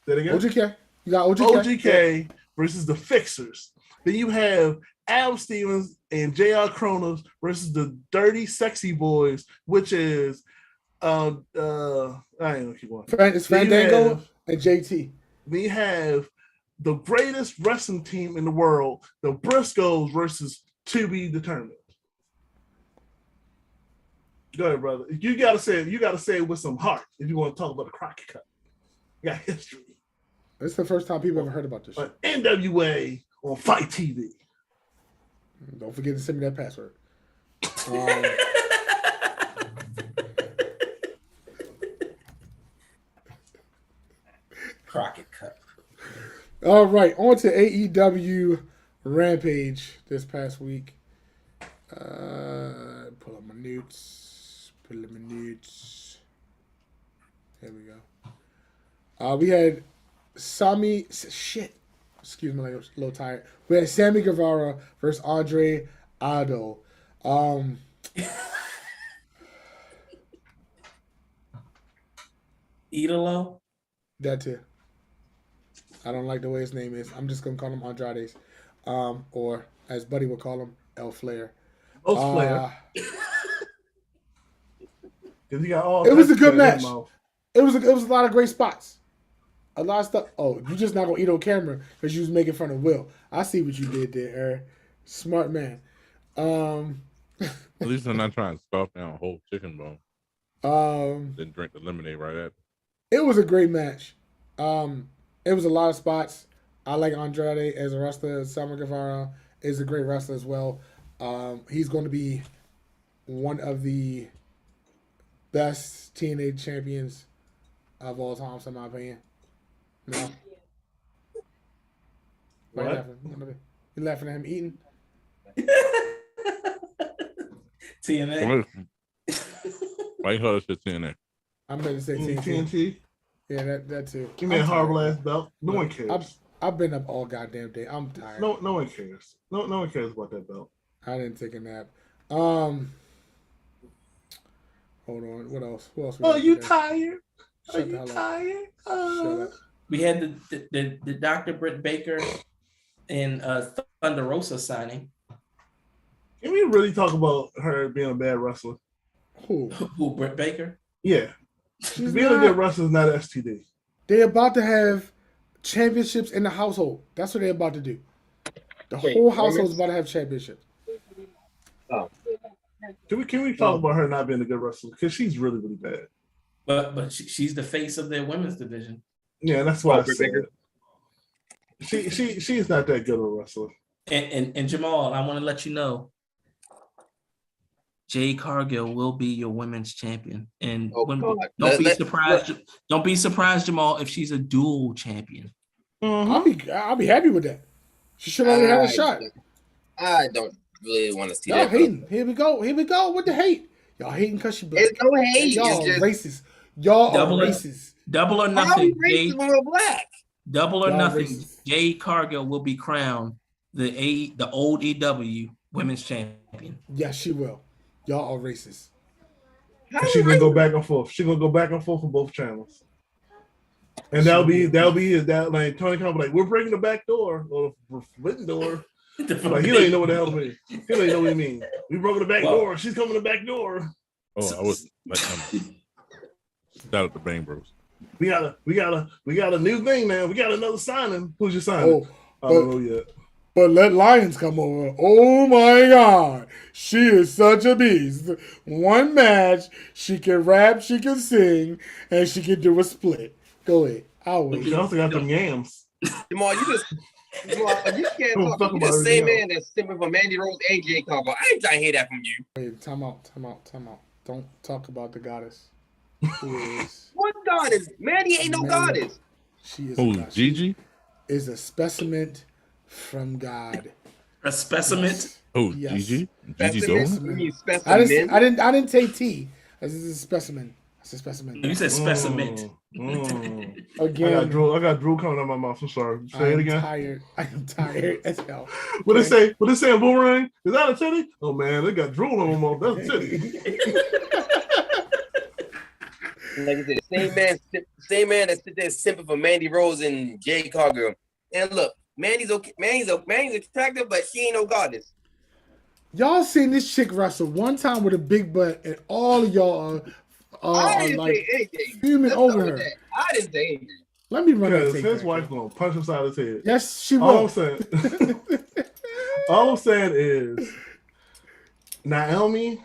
Say it again. OGK. You got OGK versus the Fixers. Then you have Adam Stevens and JR Kronos versus the Dirty Sexy Boys, which is I ain't gonna keep going. It's Fandango and JT. We have the greatest wrestling team in the world, the Briscoes versus to be determined. Go ahead, brother. You gotta say it with some heart if you want to talk about the Crockett Cup. You got history. This is the first time people ever heard about this shit. NWA on Fight TV. Don't forget to send me that password. Crockett Cup. All right, on to AEW Rampage this past week. Pull up my notes. Here we go. We had excuse me, I'm a little tired. We had Sammy Guevara versus Andre Aldo. Idolo? That too. I don't like the way his name is. I'm just gonna call him Andrade, or as Buddy would call him, El Flair. Flair. It was a good match. It was a lot of great spots. A lot of stuff. Oh, you just not gonna eat on camera because you was making fun of Will. I see what you did there, Eric. Smart man. At least I'm not trying to scarf down a whole chicken bone. Then drink the lemonade right after. It was a great match. It was a lot of spots. I like Andrade as a wrestler. Sammy Guevara is a great wrestler as well. He's going to be one of the best TNA champions of all time, in my opinion. No. Why you laughing? You laughing at him eating? TNA. Why you call that shit TNA? I'm going to say TNT. Yeah, that too. You mean horrible ass belt? No one cares. I've been up all goddamn day. I'm tired. No one cares. No one cares about that belt. I didn't take a nap. Hold on. What else? Who else? You tired? Are you tired? Shut up. We had the Dr. Britt Baker and Thunder Rosa signing. Can we really talk about her being a bad wrestler? Who, Britt Baker? Yeah. Being a good wrestler is not an STD. They're about to have championships in the household. That's what they're about to do. The whole household is about to have championships. Oh. Can we talk about her not being a good wrestler? Because she's really, really bad. But she's the face of their women's division. Yeah, that's why I said she's not that good of a wrestler. And Jamal, I want to let you know, Jade Cargill will be your women's champion. And don't be surprised, Jamal, if she's a dual champion. Mm-hmm. I'll be happy with that. She should already have a shot. I don't really want to see y'all that. Hating. Here we go with the hate. Y'all hating because she black. It's no hate. Y'all racist. Y'all are racist. Double or nothing. Racist when we're black. Double or nothing. Racist. Jade Cargill will be crowned the old EW women's champion. Yes, she will. Y'all are racist. She's gonna go back and forth. She's gonna go back and forth on both channels. And that'll be like Tony Khan like, we're breaking the back door or the forbidden door. Like, he don't even know what the hell it means. He don't even know what it means. We broke the back door. She's coming the back door. Oh, I would like shout out the Bang Bros. We got a new thing now. We got another signing. Who's your signing? I don't know yet. But let Lions come over. Oh my God. She is such a beast. One match, she can rap, she can sing, and she can do a split. Go ahead. I'll wait. She also got them yams. Jamal, you can't talk. You the same man that's simping for Mandy Rose and Jade Cargill. I ain't trying to hear that from you. Wait, time out. Don't talk about the goddess. What goddess? Mandy ain't no goddess. She is. Who? Gigi is a specimen from God. A specimen. Yes. Who? Yes. Gigi? Gigi Dolan? I didn't say T. This is a specimen. It's a specimen. You said specimen. Again, I got drool coming out of my mouth. I'm sorry. Say it again. I am tired as hell. What they say? What they say in Boomerang? Is that a titty? Oh man, they got drool on my mouth. That's a titty. Like I said, same man that sit there simping for Mandy Rose and Jay Cargill. And look, Mandy's okay. Mandy's attractive, but she ain't no goddess. Y'all seen this chick wrestle one time with a big butt, and all of y'all are like fuming over her. I didn't say anything. Let me run that. His wife gonna punch him side of his head. Yes, she will. All I'm saying is Naomi,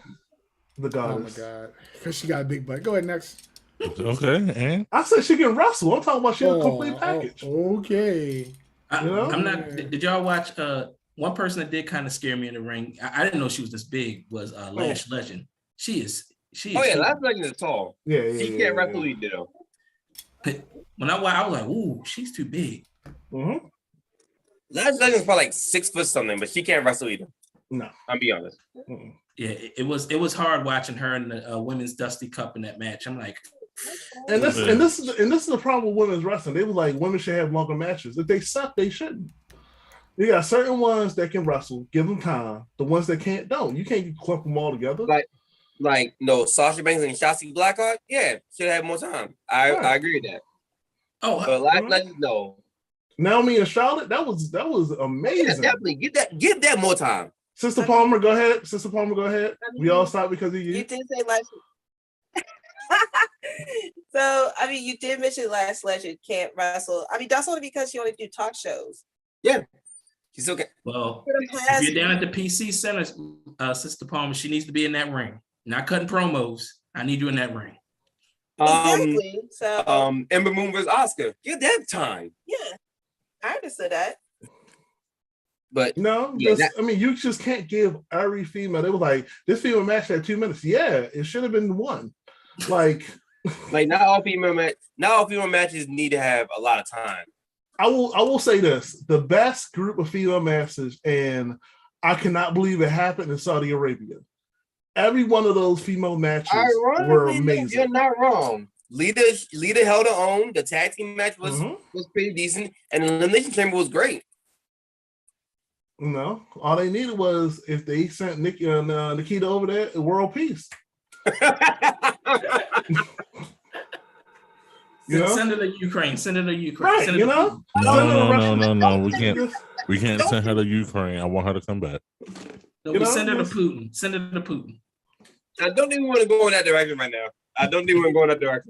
the goddess. Oh my god, because she got a big butt. Go ahead next. Okay, and I said she can wrestle. I'm talking about she has a complete package. Okay. I'm not. Did y'all watch? One person that did kind of scare me in the ring. I didn't know she was this big. Was Lash Legend. She is. Oh yeah, Lash Legend is tall. Yeah. She can't wrestle either though. When I was like, ooh, she's too big. Mm-hmm. Lash Legend's probably like 6 foot something, but she can't wrestle either. No, I'll be honest. Mm-mm. Yeah, it was hard watching her in the Women's Dusty Cup in that match. I'm like, and this is the problem with women's wrestling. They were like, women should have longer matches. If they suck, they shouldn't. You got certain ones that can wrestle, give them time. The ones that can't, don't. You can't clump them all together. Like no, Sasha Banks and Shotzi Blackheart, yeah, should have more time. I agree with that. Oh, but Lash Legend, no. Naomi and Charlotte, that was amazing. Yeah, definitely give that more time. Sister Palmer, go ahead. We all stopped because of you. You did say Lash. So I mean, you did mention Lash Legend can't wrestle. I mean, that's only because she only do talk shows. Yeah. She's okay. Well, if you're down at the PC Center, Sister Palmer, she needs to be in that ring. Not cutting promos. I need you in that ring. Exactly. So Ember Moon versus Oscar. Give that time. Yeah, I understood that. But no, I mean, you just can't give every female. They were like, this female match had 2 minutes. Yeah, it should have been 1. Like not all female matches need to have a lot of time. I will say this: the best group of female matches, and I cannot believe it happened in Saudi Arabia. Every one of those female matches were amazing. You're not wrong. Lita held her own. The tag team match was pretty decent, and the Elimination Chamber was great. No, all they needed was if they sent Nikki and Nikita over there, world peace. Send her to Ukraine. Send her to Ukraine. Right, you know? No. We can't send her to Ukraine. I want her to come back. No, send her to Putin. Send her to Putin. I don't even want to go in that direction right now.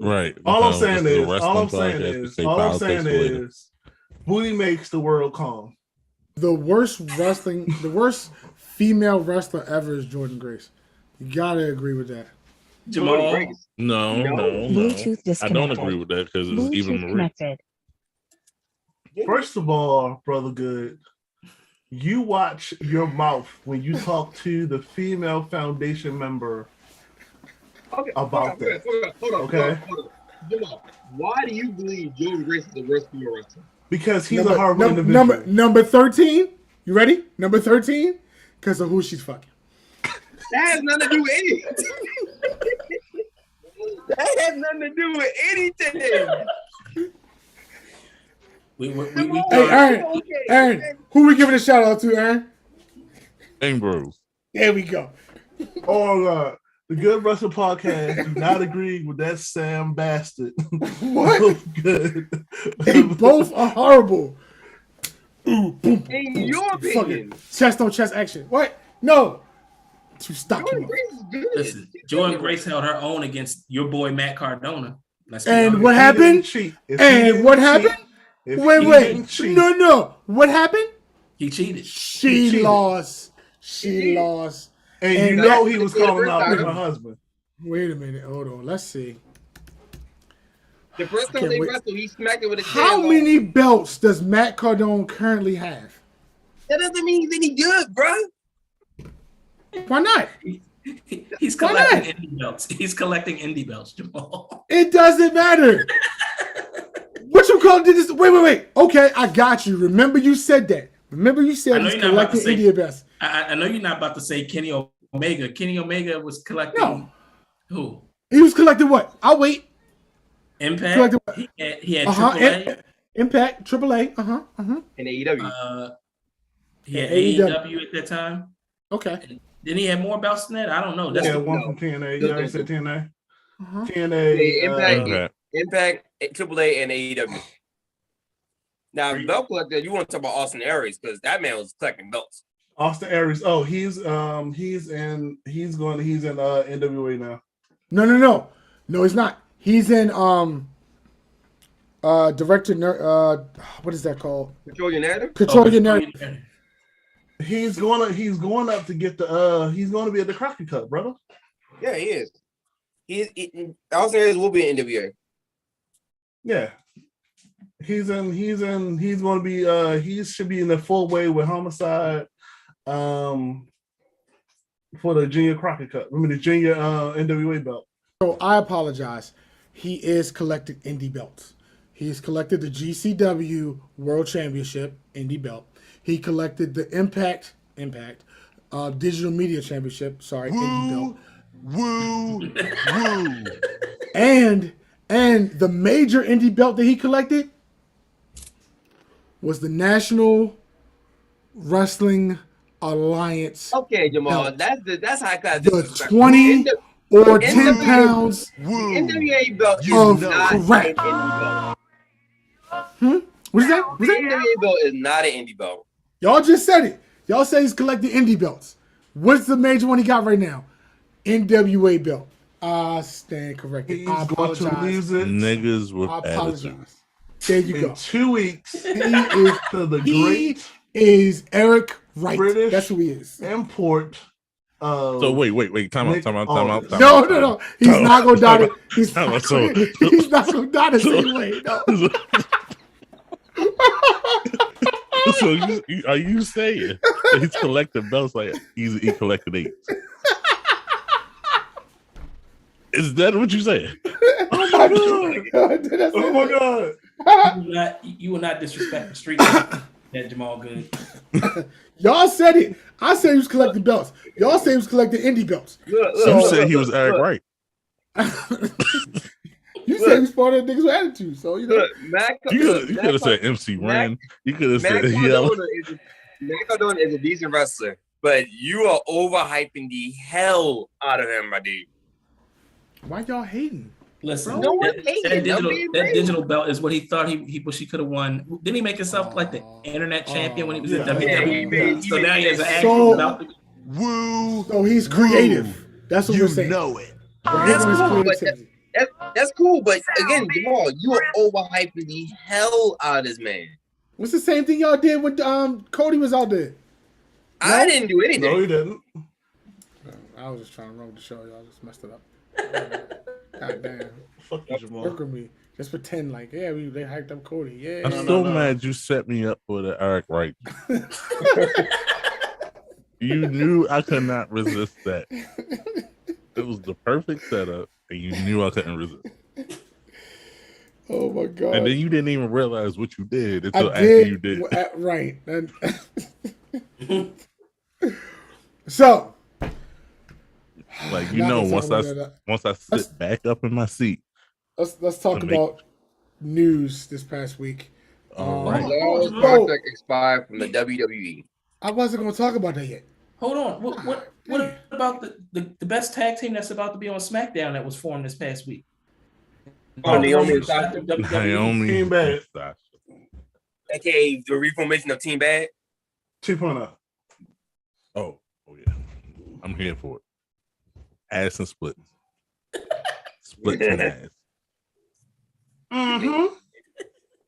Right. All I'm saying is, Booty makes the world calm. The worst female wrestler ever is Jordan Grace. You gotta agree with that. Jamal. No. I don't agree with that because it's even Marie. First of all, Brother Good, you watch your mouth when you talk to the female foundation member about that. Hold on. Jamal, why do you believe Jordan Grace is the worst female wrestler? Because he's a horrible individual. Number 13. You ready? Number 13? Because of who she's fucking. That has nothing to do with anything. That has nothing to do with anything. Hey, Aaron, who we giving a shout out to, Aaron? Ambrose. There we go. Oh, God. The Good Wrestling Podcast do not agree with that Sam bastard. What? Good. They both are horrible. Ooh, boom, In your opinion. Chest on chest action. What? No. To stop him. Listen, Jordan Grace held her own against your boy Matt Cardona. And what happened? And what happened? Wait. No. What happened? He cheated. She lost. And you know he was calling out her husband. Wait a minute. Hold on. Let's see. The first time they wrestled, he smacked it with a How many belts does Matt Cardona currently have? That doesn't mean he's any good, bro. Why not? He's collecting indie belts. He's collecting indie belts, Jamal. It doesn't matter. What you call did this? Wait. Okay, I got you. Remember you said that. Remember you said he's collecting indie belts. I know you're not about to say Kenny Omega. Kenny Omega was collecting who? He was collecting what? I'll wait. Impact. He had AAA. Impact, AAA. And AEW. He had AEW at that time. Okay. Then he had more belts than that. I don't know. That's one from TNA. You already said TNA. TNA. Impact, AAA, and AEW. Now, belt collector, you want to talk about Austin Aries because that man was collecting belts. Austin Aries. Oh, he's in NWA now. No, he's not. He's in director. What is that called? Control Your Narrative. Control Your Narrative. He's going up to get the. He's going to be at the Crockett Cup, brother. Yeah, he is. Austin Aries will be in NWA. Yeah. He's going to be he should be in the full way with Homicide for the Junior Crockett Cup. Remember the Junior NWA belt. So I apologize. He is collecting indie belts. He's collected the GCW World Championship indie belt. He collected the Impact Digital Media Championship, indie belt. Woo. And the major indie belt that he collected was the National Wrestling Alliance. Okay, Jamal, belt. that's high class. The 20 or 10 pounds NWA belt of not correct. an indie belt. What is that? The NWA belt is not an indie belt. Y'all just said it. Y'all say he's collecting indie belts. What's the major one he got right now? NWA belt. I stand corrected. I apologize. Niggas with apologize. attitude. There you go. In 2 weeks, he is Eric Wright. British That's who he is. Import. So wait. Time out. No. He's not gonna die. He's not gonna die the same way. No. So are you saying he's collecting belts like he collected 8? Is that what you saying? Oh my god! Oh my god! You will not disrespect the street that Jamal Goode. Y'all said it. I said he was collecting belts. Y'all said he was collecting indie belts. You said he was Eric Wright. You said he was part of the niggas with attitude. So you know. You could have said MC Ren. You could have said Yellow. Matt Cardona is a decent wrestler, but you are overhyping the hell out of him, my dude. Why y'all hating? Listen, that digital belt is what he thought he could have won. Didn't he make himself like the internet champion when he was in WWE? So now he has an actual belt. Woo! So he's creative. That's what we're saying. You know it. That's cool, but again, Jamal, you are overhyping the hell out of this man. What's the same thing y'all did when Cody was out there? I didn't do anything. No, you didn't. I was just trying to run with the show. Y'all just messed it up. God damn. Fuck you, Jamal. Work with me. Just pretend like, they hyped up Cody. Yeah. I'm still mad you set me up for the Eric Wright. You knew I could not resist that. It was the perfect setup, and you knew I couldn't resist. Oh my god! And then you didn't even realize what you did until after you did. Right. So, like once I sit back up in my seat. Let's talk about news this past week. All right. Contract expired from the WWE. I wasn't going to talk about that yet. Hold on. What about the best tag team that's about to be on SmackDown that was formed this past week? Naomi and Sasha. Team Bad. AKA the reformation of Team Bad 2.0. Oh yeah. I'm here for it. Ass and splits. Splits and ass. Mm-hmm.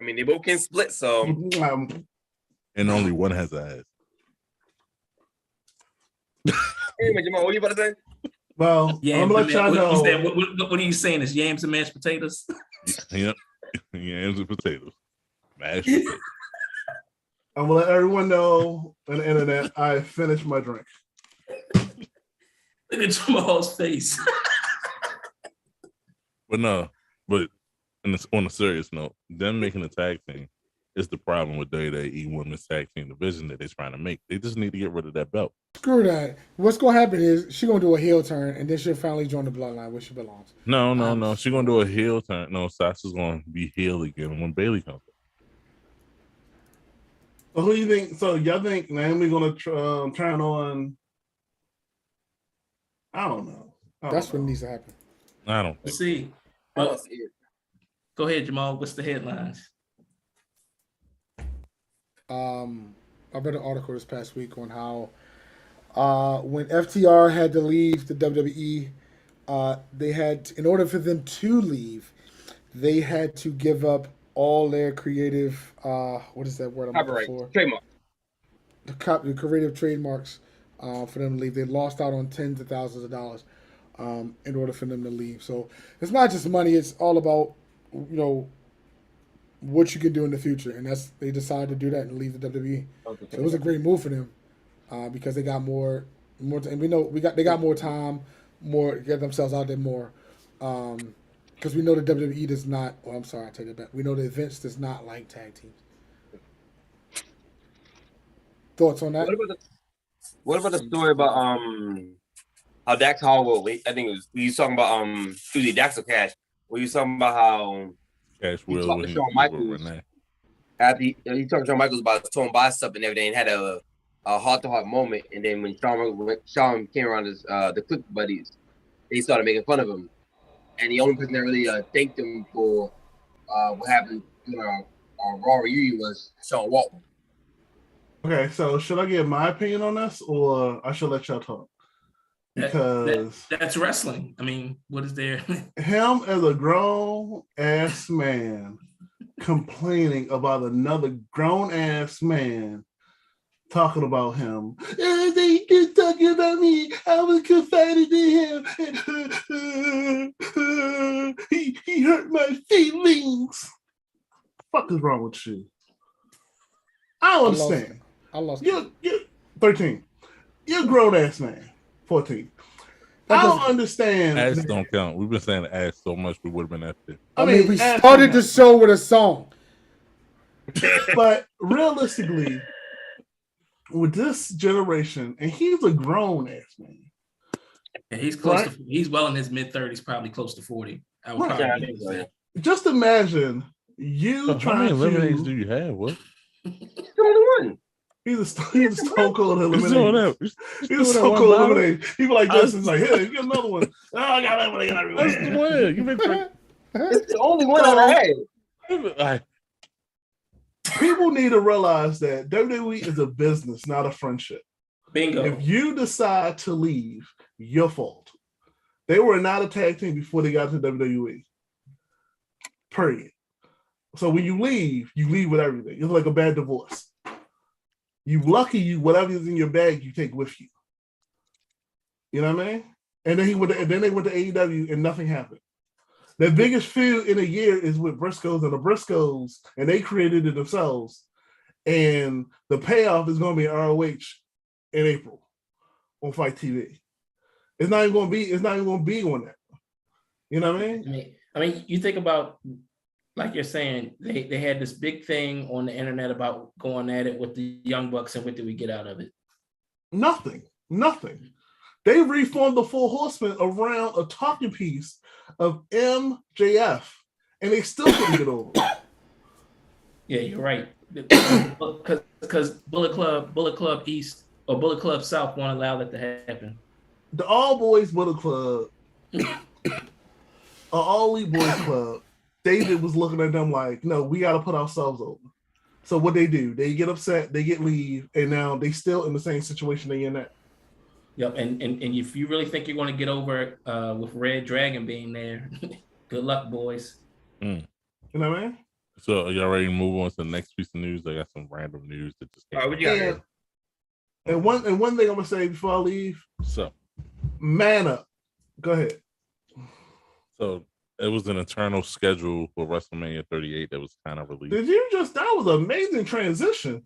I mean, they both can split, so. And only one has ass. Anyway, Jamal, what are you about to say? Well, I'm gonna let y'all know. What are you saying? Is yams and mashed potatoes? Yep. Yams and potatoes. Mashed potatoes. I'm gonna let everyone know on the internet I finished my drink. Look at Jamal's face. But no, but on a serious note, them making a tag team is the problem with WWE Women's Tag Team division that they're trying to make. They just need to get rid of that belt. Screw that. What's gonna happen is she's gonna do a heel turn, and then she'll finally join the bloodline where she belongs. No. She's gonna do a heel turn. No, Sasha's gonna be heel again when Bayley comes up. So who do you think? So y'all think Naomi gonna turn on? I don't know. That's what needs to happen. I don't think. See. Well, go ahead, Jamal. What's the headlines? I read an article this past week on how when FTR had to leave the WWE, they had, in order for them to leave, they had to give up all their creative, what is that word I'm looking for? Trademark. The creative trademarks for them to leave. They lost out on tens of thousands of dollars in order for them to leave. So it's not just money. It's all about, what you can do in the future. And they decided to do that and leave the WWE. Okay. So it was a great move for them because they got more and we know they got more time, more get themselves out there more. Because we know the WWE does not. Oh, I'm sorry, I take it back. We know the Vince does not like tag teams. Thoughts on that? What about the story about how Dax Harwood? I think we was talking about Dax or Cash. We was talking about how Cash he talked to Shawn Michaels. After he talked to Shawn Michaels about his torn bicep and everything, and had a heart-to-heart moment. And then when Shawn came around the Click Buddies, they started making fun of him. And the only person that really thanked him for what happened during our Raw reunion was Sean Waltman. Okay, so should I give my opinion on this, or I should let y'all talk? Because that's wrestling. I mean, what is there? Him as a grown ass man complaining about another grown ass man talking about him. They just talking about me. I was confided in him. He hurt my feelings. What the fuck is wrong with you? I don't understand. I lost. You're 13. You're a grown ass man. 14. I don't understand. Ass don't count. We've been saying ass so much we would have been after. I mean, we started the show with a song. But realistically, with this generation, and he's a grown ass man. And he's close to, he's well in his mid-30s, probably close to 40. I would probably say. Just imagine you trying to. How many lemonades do you have? What? One. He's a stone cold eliminate. He's a stone cold eliminate. He be like this. He's like, here, get another one. Oh, I got lemonade everywhere. That's the one. You been It's the only one I had. People need to realize that WWE is a business, not a friendship. Bingo. If you decide to leave, your fault. They were not a tag team before they got to WWE. Period. So when you leave with everything. It's like a bad divorce. You lucky whatever is in your bag you take with you. You know what I mean? And then they went to AEW and nothing happened. The biggest feud in a year is with Briscoes and the Briscoes, and they created it themselves. And the payoff is going to be ROH in April on Fight TV. It's not even going to be on that. You know what I mean? I mean, you think about, like you're saying, they had this big thing on the internet about going at it with the Young Bucks, and what did we get out of it? Nothing. They reformed the Four Horsemen around a talking piece of MJF, and they still couldn't get over it. Yeah, you're right. Because Bullet Club East or Bullet Club South won't allow that to happen. The All Boys Bullet Club, All Elite Boys Club, David was looking at them like, no, we got to put ourselves over. So what they do, they get upset, they get leave, and now they still in the same situation they in that. Yep, and if you really think you're going to get over it with Red Dragon being there, good luck, boys. You know what I mean? So are y'all ready to move on to the next piece of news? I got some random news that just came out. What you got here? And one thing I'm gonna say before I leave. So, man up. Go ahead. So it was an internal schedule for WrestleMania 38 that was kind of released. Did you just? That was an amazing transition.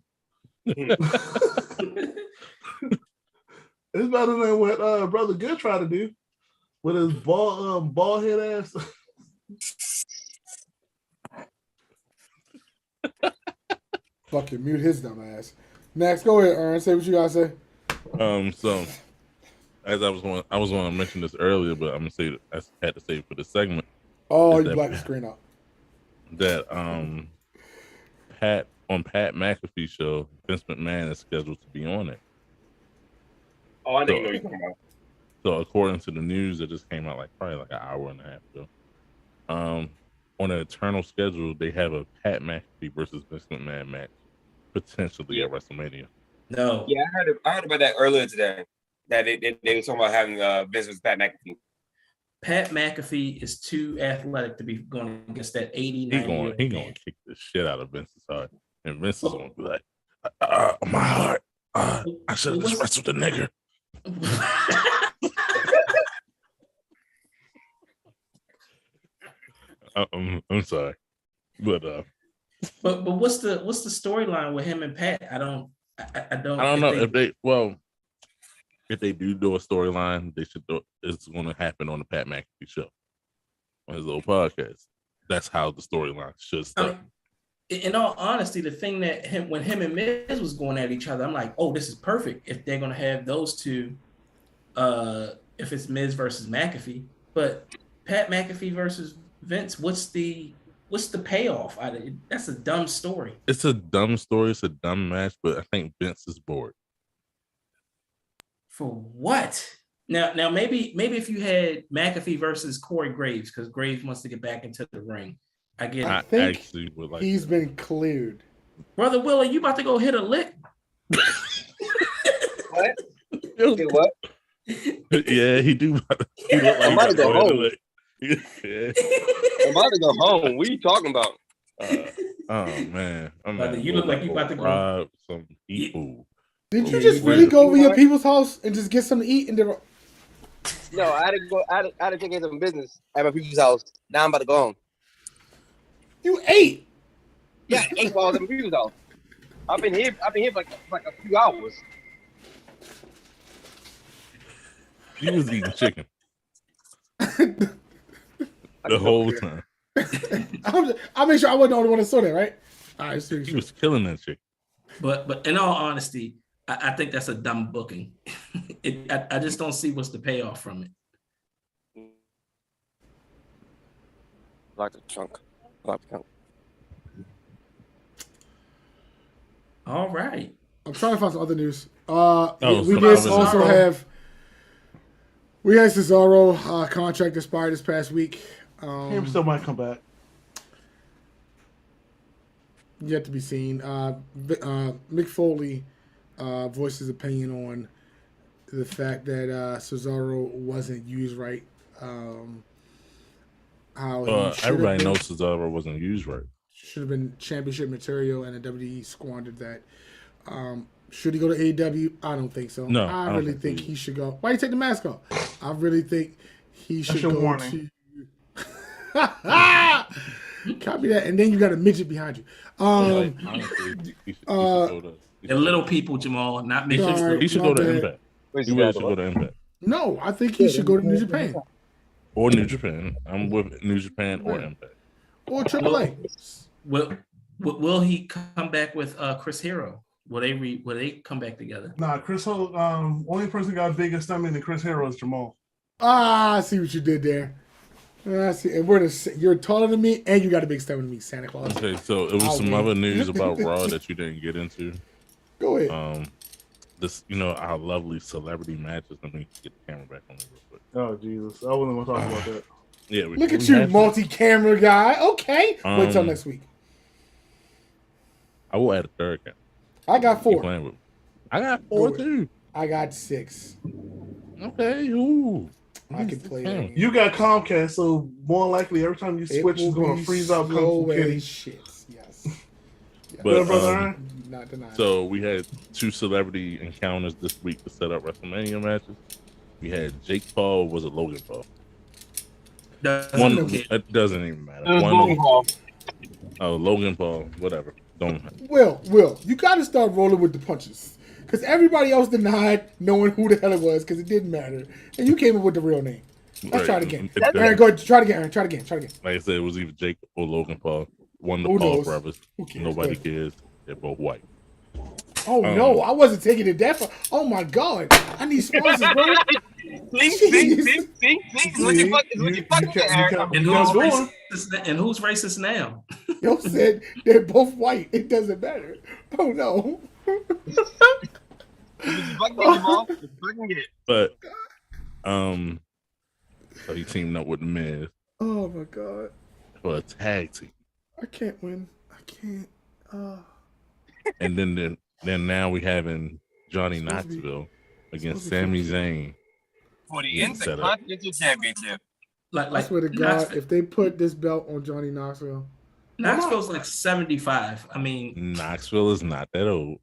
It's better than what Brother Good tried to do with his bald head ass. Fucking mute his dumb ass. Next, go ahead, Aaron. Say what you gotta say. So as I was going to mention this earlier, but I'm gonna say I had to say it for the segment. Oh, you blacked the screen out. That Pat McAfee show, Vince McMahon is scheduled to be on it. Oh, I didn't know you talking about. So according to the news that just came out probably an hour and a half ago, on an eternal schedule, they have a Pat McAfee versus Vince McMahon match potentially at WrestleMania. No. Yeah, I heard about that earlier today. That they were talking about having Vince versus Pat McAfee. Pat McAfee is too athletic to be going against that 80, 90 He gonna kick the shit out of Vince's heart, and Vince is gonna be like, "My heart, I should have just wrestled the nigger." I'm sorry, but what's the storyline with him and Pat? I don't know if they do a storyline, they should do. It's going to happen on the Pat McAfee show on his old podcast. That's how the storyline should start. In all honesty, the thing that when him and Miz was going at each other, I'm like, oh, this is perfect if they're going to have those two. If it's Miz versus McAfee, but Pat McAfee versus Vince, what's the payoff? That's a dumb story. It's a dumb story. It's a dumb match, but I think Vince is bored. For what? Now maybe if you had McAfee versus Corey Graves, because Graves wants to get back into the ring. I get it. I think actually would like he's been cleared. Brother Will, are you about to go hit a lick? What? What? Yeah, he do. I'm about to go home. Yeah. I'm about to go home. What are you talking about? Oh man, you look like you about to rob some people. Did you just really go over your people's house and just get something to eat and then? No, I had to go. I had to take care of some business at my people's house. Now I'm about to go home. You ate? Yeah, I ate while I was at my people's house. I've been here for like a few hours. You was eating chicken the whole time. I'll make sure I wasn't the only one that saw that, right? All right, he was killing that chicken. But in all honesty, I think that's a dumb booking. I just don't see what's the payoff from it. Like a chunk. All right. I'm trying to find some other news. We had Cesaro contract expired this past week. Him still might come back. Yet to be seen. Mick Foley voiced his opinion on the fact that Cesaro wasn't used right. Everybody knows Cesaro wasn't used right. Should have been championship material, and the WWE squandered that. Should he go to AEW? I don't think so. No, I really think he should go. Why you take the mask off? I really think he should go to. Copy that, and then you got a midget behind you. Honestly, he should go to. The little people, Jamal, not midgets. He should go to Impact. He really should go to Impact. No, I think he should go to New Japan. Or New Japan. I'm with New Japan or Impact. Or AAA. Will he come back with Chris Hero? Will they come back together? Nah, Chris Hero, only person got bigger stomach than Chris Hero is Jamal. I see what you did there. I see. And you're taller than me, and you got a big stomach than me, Santa Claus. Okay, so it was some other news about Raw that you didn't get into. Go ahead. This, our lovely celebrity matches. Let me get the camera back on it real quick. Oh Jesus, I wasn't going to talk about that. Yeah, look at you, multi-camera guy. Okay, wait till next week. I will add a third camera. I got 4. I got 4 too. I got 6. Okay, ooh. I can play that. You got Comcast, so more likely every time you switch, it's going to freeze out Kung Fu Kitty. Yes. But, not denied. So we had 2 celebrity encounters this week to set up WrestleMania matches. We had Jake Paul. Was it Logan Paul? It doesn't even matter. Logan Paul. Oh, Logan Paul. Whatever. Don't. Will, you got to start rolling with the punches. because everybody else denied knowing who the hell it was because it didn't matter, and you came up with the real name. Let's try it again. Aaron, go ahead. Try it again, Aaron. Try it again. Like I said, it was either Jacob or Logan Paul. One of the Paul brothers. Nobody cares. They're both white. Oh no, I wasn't taking it that far. Oh my god, I need sponsors, bro. See, what you fucking And who's racist now? Yo said they're both white. It doesn't matter. Oh no. But so he teamed up with the Miz. Oh my god. For a tag team. I can't win. I can't. And then now we having Johnny Knoxville against Sami Zayn for the Intercontinental Championship. I swear to God, if they put this belt on Johnny Knoxville, Knoxville's like 75. I mean, Knoxville is not that old.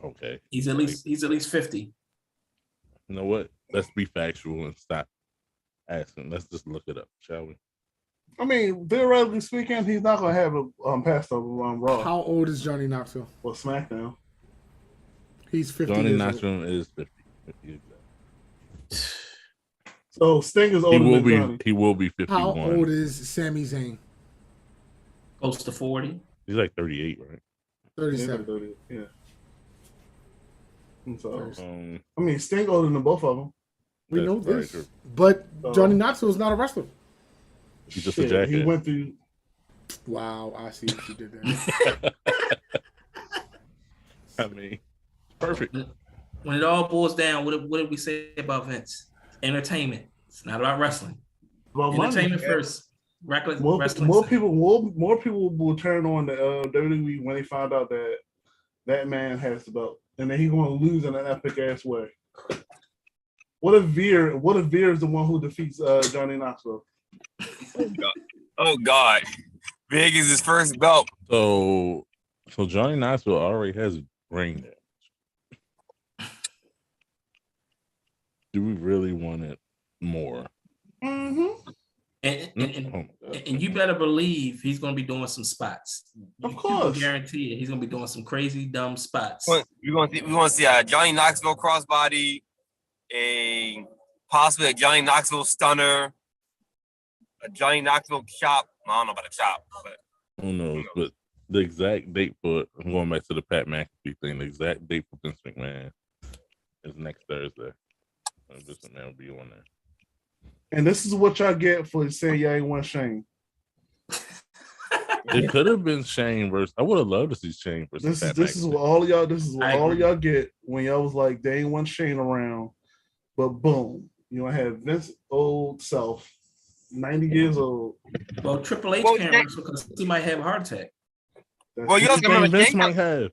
Okay, he's at least 50. You know what? Let's be factual and stop asking. Let's just look it up, shall we? I mean, theoretically speaking, he's not gonna have a pass over Raw. How old is Johnny Knoxville? Well, SmackDown. He's 50. Johnny Knoxville is 50. So Sting is older than Johnny. He will be 51. How old is Sami Zayn? Close to 40. He's like 38, right? 37. Yeah. And so, I mean, Sting older than both of them. We know this, but Johnny Knoxville is not a wrestler. He's just a jacket. He went through. Wow, I see what you did there. I mean, perfect. When it all boils down, what did we say about Vince? Entertainment. It's not about wrestling. Well, entertainment first. Wrestling. More people will turn on the WWE when they find out that man has the belt, and then he's going to lose in an epic ass way. What if Veer is the one who defeats Johnny Knoxville? Oh God. Big is his first belt. So Johnny Knoxville already has a ring there. Do we really want it more? Mm-hmm. And you better believe he's going to be doing some spots. Of course, guarantee it. He's going to be doing some crazy dumb spots. We want to see a Johnny Knoxville crossbody, possibly a Johnny Knoxville stunner, a Johnny Knoxville chop. I don't know about a chop, but who knows? But the exact date for I'm going back to the Pat McAfee thing. The exact date for Vince McMahon is next Thursday. Vince McMahon will be on there. And this is what y'all get for saying y'all ain't want Shane. It could have been Shane versus. I would have loved to see Shane versus. This is what all of y'all. This is what all of y'all get when y'all was like they ain't want Shane around, but boom, you know, I have Vince old self, 90 years old. Well, Triple H can't wrestle because he might have a heart attack. Well, you also remember Vince might have.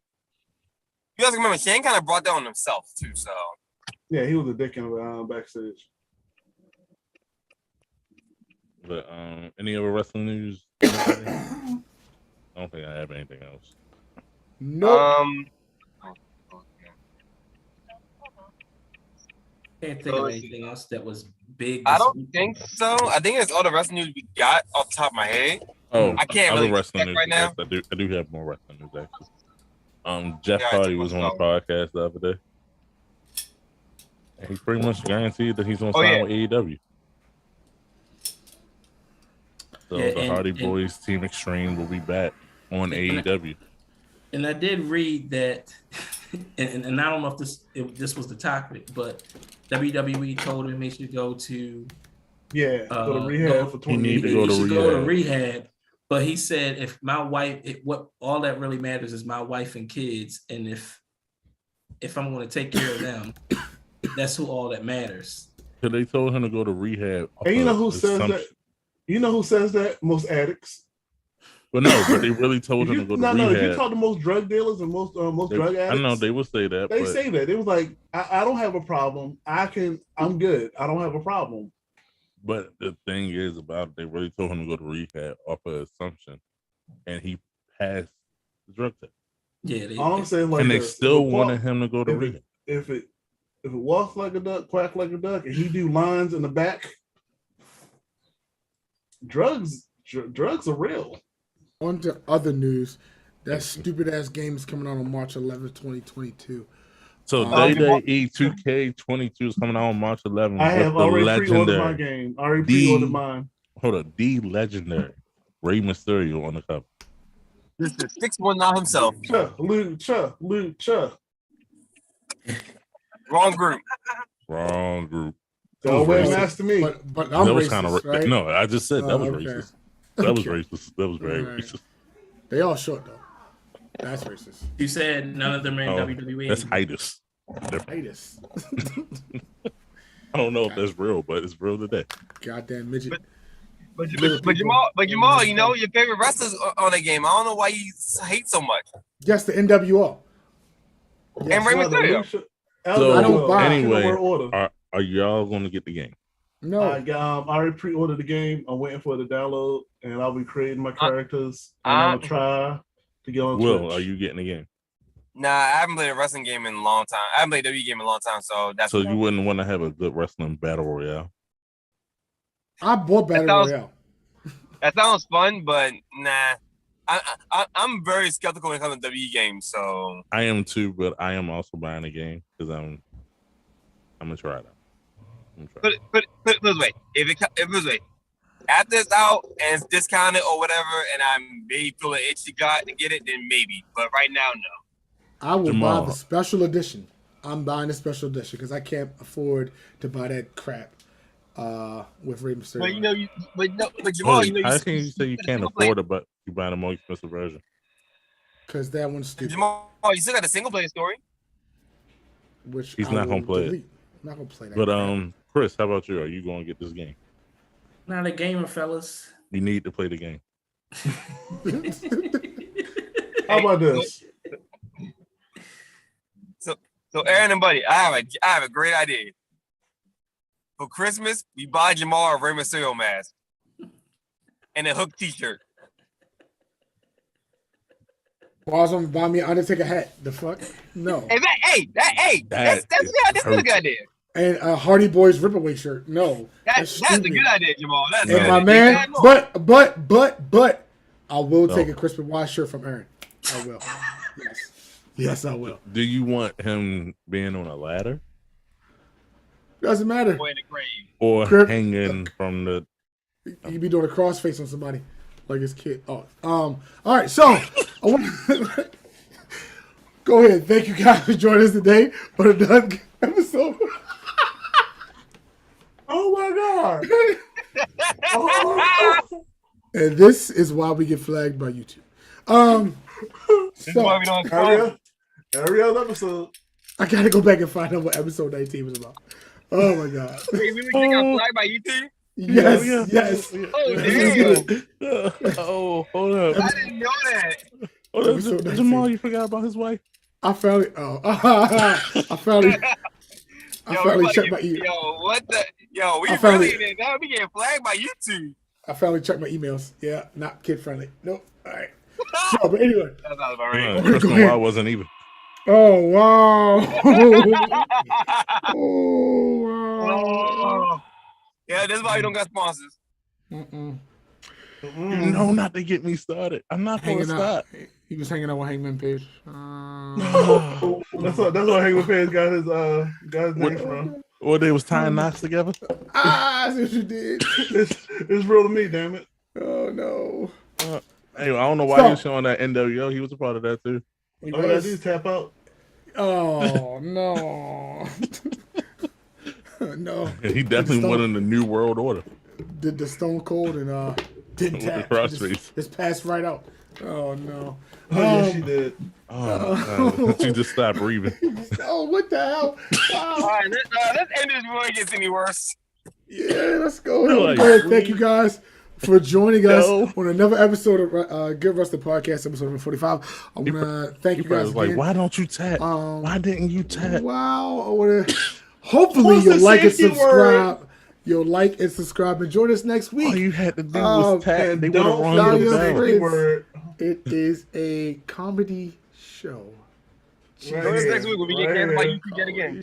You also remember Shane kind of brought that on himself too. So yeah, he was a dick in backstage. But any other wrestling news? I don't think I have anything else. No. Can't think of anything else that was big. I don't think so. I think it's all the wrestling news we got off the top of my head. Oh, I can't really wrestling news right now. I do have more wrestling news actually. Jeff Hardy was on a podcast the other day. And he pretty much guaranteed that he's going to sign with AEW. So the Hardy Boys Team Extreme will be back on AEW. And I did read that, and I don't know if this was the topic, but WWE told him he should go to go to rehab for 20 years. He should go to rehab. But he said, if my wife, what all that really matters is my wife and kids, and if I'm going to take care of them, that's who all that matters. So they told him to go to rehab. And you know who says that? You know who says that? Most addicts. But no, but they really told him to go to rehab. No, if you talk to most drug dealers and most drug addicts, I know they would say that. They say that. It was like, I don't have a problem. I'm good. I don't have a problem. But the thing is about it, they really told him to go to rehab off of assumption, and he passed the drug test. Yeah, I'm saying, like, and they still wanted him to go to rehab. If it walks like a duck, quack like a duck, and he do lines in the back, drugs are real. On to other news. That stupid ass game is coming out on March 11th, 2022. So Day E 2K22 is coming out on March 11th. I have already pre-ordered my legendary game. I already pre-ordered mine. Hold on, the legendary Rey Mysterio on the cover. This is 619 himself. Lucha. Wrong group. Wrong group. Don't wear mask to me. But I'm that was racist, kind of right? No, I just said that was okay. racist. That was racist. That was very racist. They all short though. That's racist. You said none of them are in WWE. That's hiatus. Hiatus. I don't know if that's real, but it's real today. Goddamn midget. But Jamal, you know your favorite wrestlers on the game. I don't know why you hate so much. Yes, the NWO. Yes. And Rey Mysterio. So I don't buy anyway, are y'all going to get the game? No. I already pre-ordered the game. I'm waiting for it to download, and I'll be creating my characters. I'm gonna try to get on Twitch. Are you getting the game? Nah, I haven't played a wrestling game in a long time. I haven't played a WWE game in a long time, so that's. So you wouldn't want to have a good wrestling battle royale? I bought battle royale. That sounds fun, but nah. I'm very skeptical when it comes to WWE games. So I am too, but I am also buying a game because I'm gonna try it out. Put it this way: if it this way, after it's out and it's discounted or whatever, and I may feel an itchy gut to get it, then maybe. But right now, no. I will buy the special edition. I'm buying the special edition because I can't afford to buy that crap with Rey Mysterio. But Jamal, how can you say you can't afford it, but you buy the more expensive version? Because that one's stupid. Jamal, you still got a single player story. Which he's not gonna play it. I'm not gonna play that. But Chris, how about you? Are you gonna get this game? Not a gamer, fellas. You need to play the game. How about this? So Aaron and Buddy, I have a great idea. For Christmas, we buy Jamal a Rey Mysterio mask and a Hook T-shirt. Bars on buy me an Undertaker hat. The fuck? No. That's a good idea. And a Hardy Boys Ripaway shirt. No. That's a good idea, Jamal. That's and my man, but I will take a Crispin Wise shirt from Aaron. I will. Yes, I will. Do you want him being on a ladder? Doesn't matter. Or in the grave. Or hanging from the. You be doing a crossface on somebody, like his kid. Oh, all right. So I want to go ahead. Thank you guys for joining us today for another episode. Oh my god! And this is why we get flagged by YouTube. So every other episode. I gotta go back and find out what episode 19 was about. Oh my god! Wait, we got flagged by YouTube? Yes. Oh damn! Oh, hold up! I didn't know that. Hold up, Jamal, you forgot about his wife? I found it. I finally checked my email. Yo, what the? Yo, we really now we getting flagged by YouTube. I finally checked my emails. Yeah, not kid friendly. Nope. All right. So, but anyway, that's not about right. Christian Wild wasn't even. Oh wow! Oh. Yeah, that's why we don't got sponsors. You know not to get me started. I'm not going to stop. He was hanging out with Hangman Page. That's what Hangman Page got his name from. Or they was tying knots together. I see what you did. It's real to me, damn it. Oh no. Anyway, I don't know why he's showing that NWO. He was a part of that too. All you gotta do is tap out. Oh no. No. He definitely went in the New World Order. Did the Stone Cold and didn't tap. Just passed right out. Oh no. Oh yeah, she did. Oh, she just stopped breathing. Oh, what the hell? All right, let's end this before it gets any worse. Yeah, let's go. Thank you guys for joining us on another episode of Good Wrestling Podcast, episode number 45. I want to thank you guys again. Like, why don't you tap? Why didn't you tap? Wow. I want to. Hopefully, you'll like and subscribe. You'll like and subscribe and join us next week. All you had to do was tap. They would have run your It is a comedy show. Join us next week when we get canceled by YouTube yet again.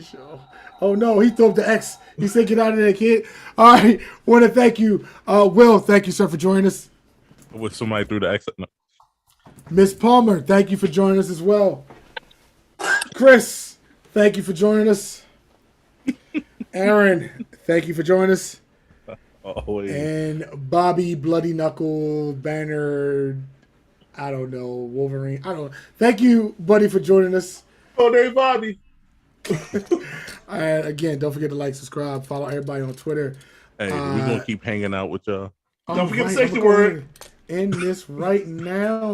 Oh no, he threw up the X. He said, "Get out of there, kid." All right, want to thank you, Will. Thank you, sir, for joining us. With somebody threw the X. No. Miss Palmer, thank you for joining us as well. Chris, thank you for joining us. Aaron, thank you for joining us. Always. And Bobby, Bloody Knuckle, Banner, I don't know, Wolverine. I don't know. Thank you, buddy, for joining us. Oh, there, Bobby. And again, don't forget to like, subscribe, follow everybody on Twitter. Hey, we're gonna keep hanging out with y'all. Don't forget the safety word. End this right now.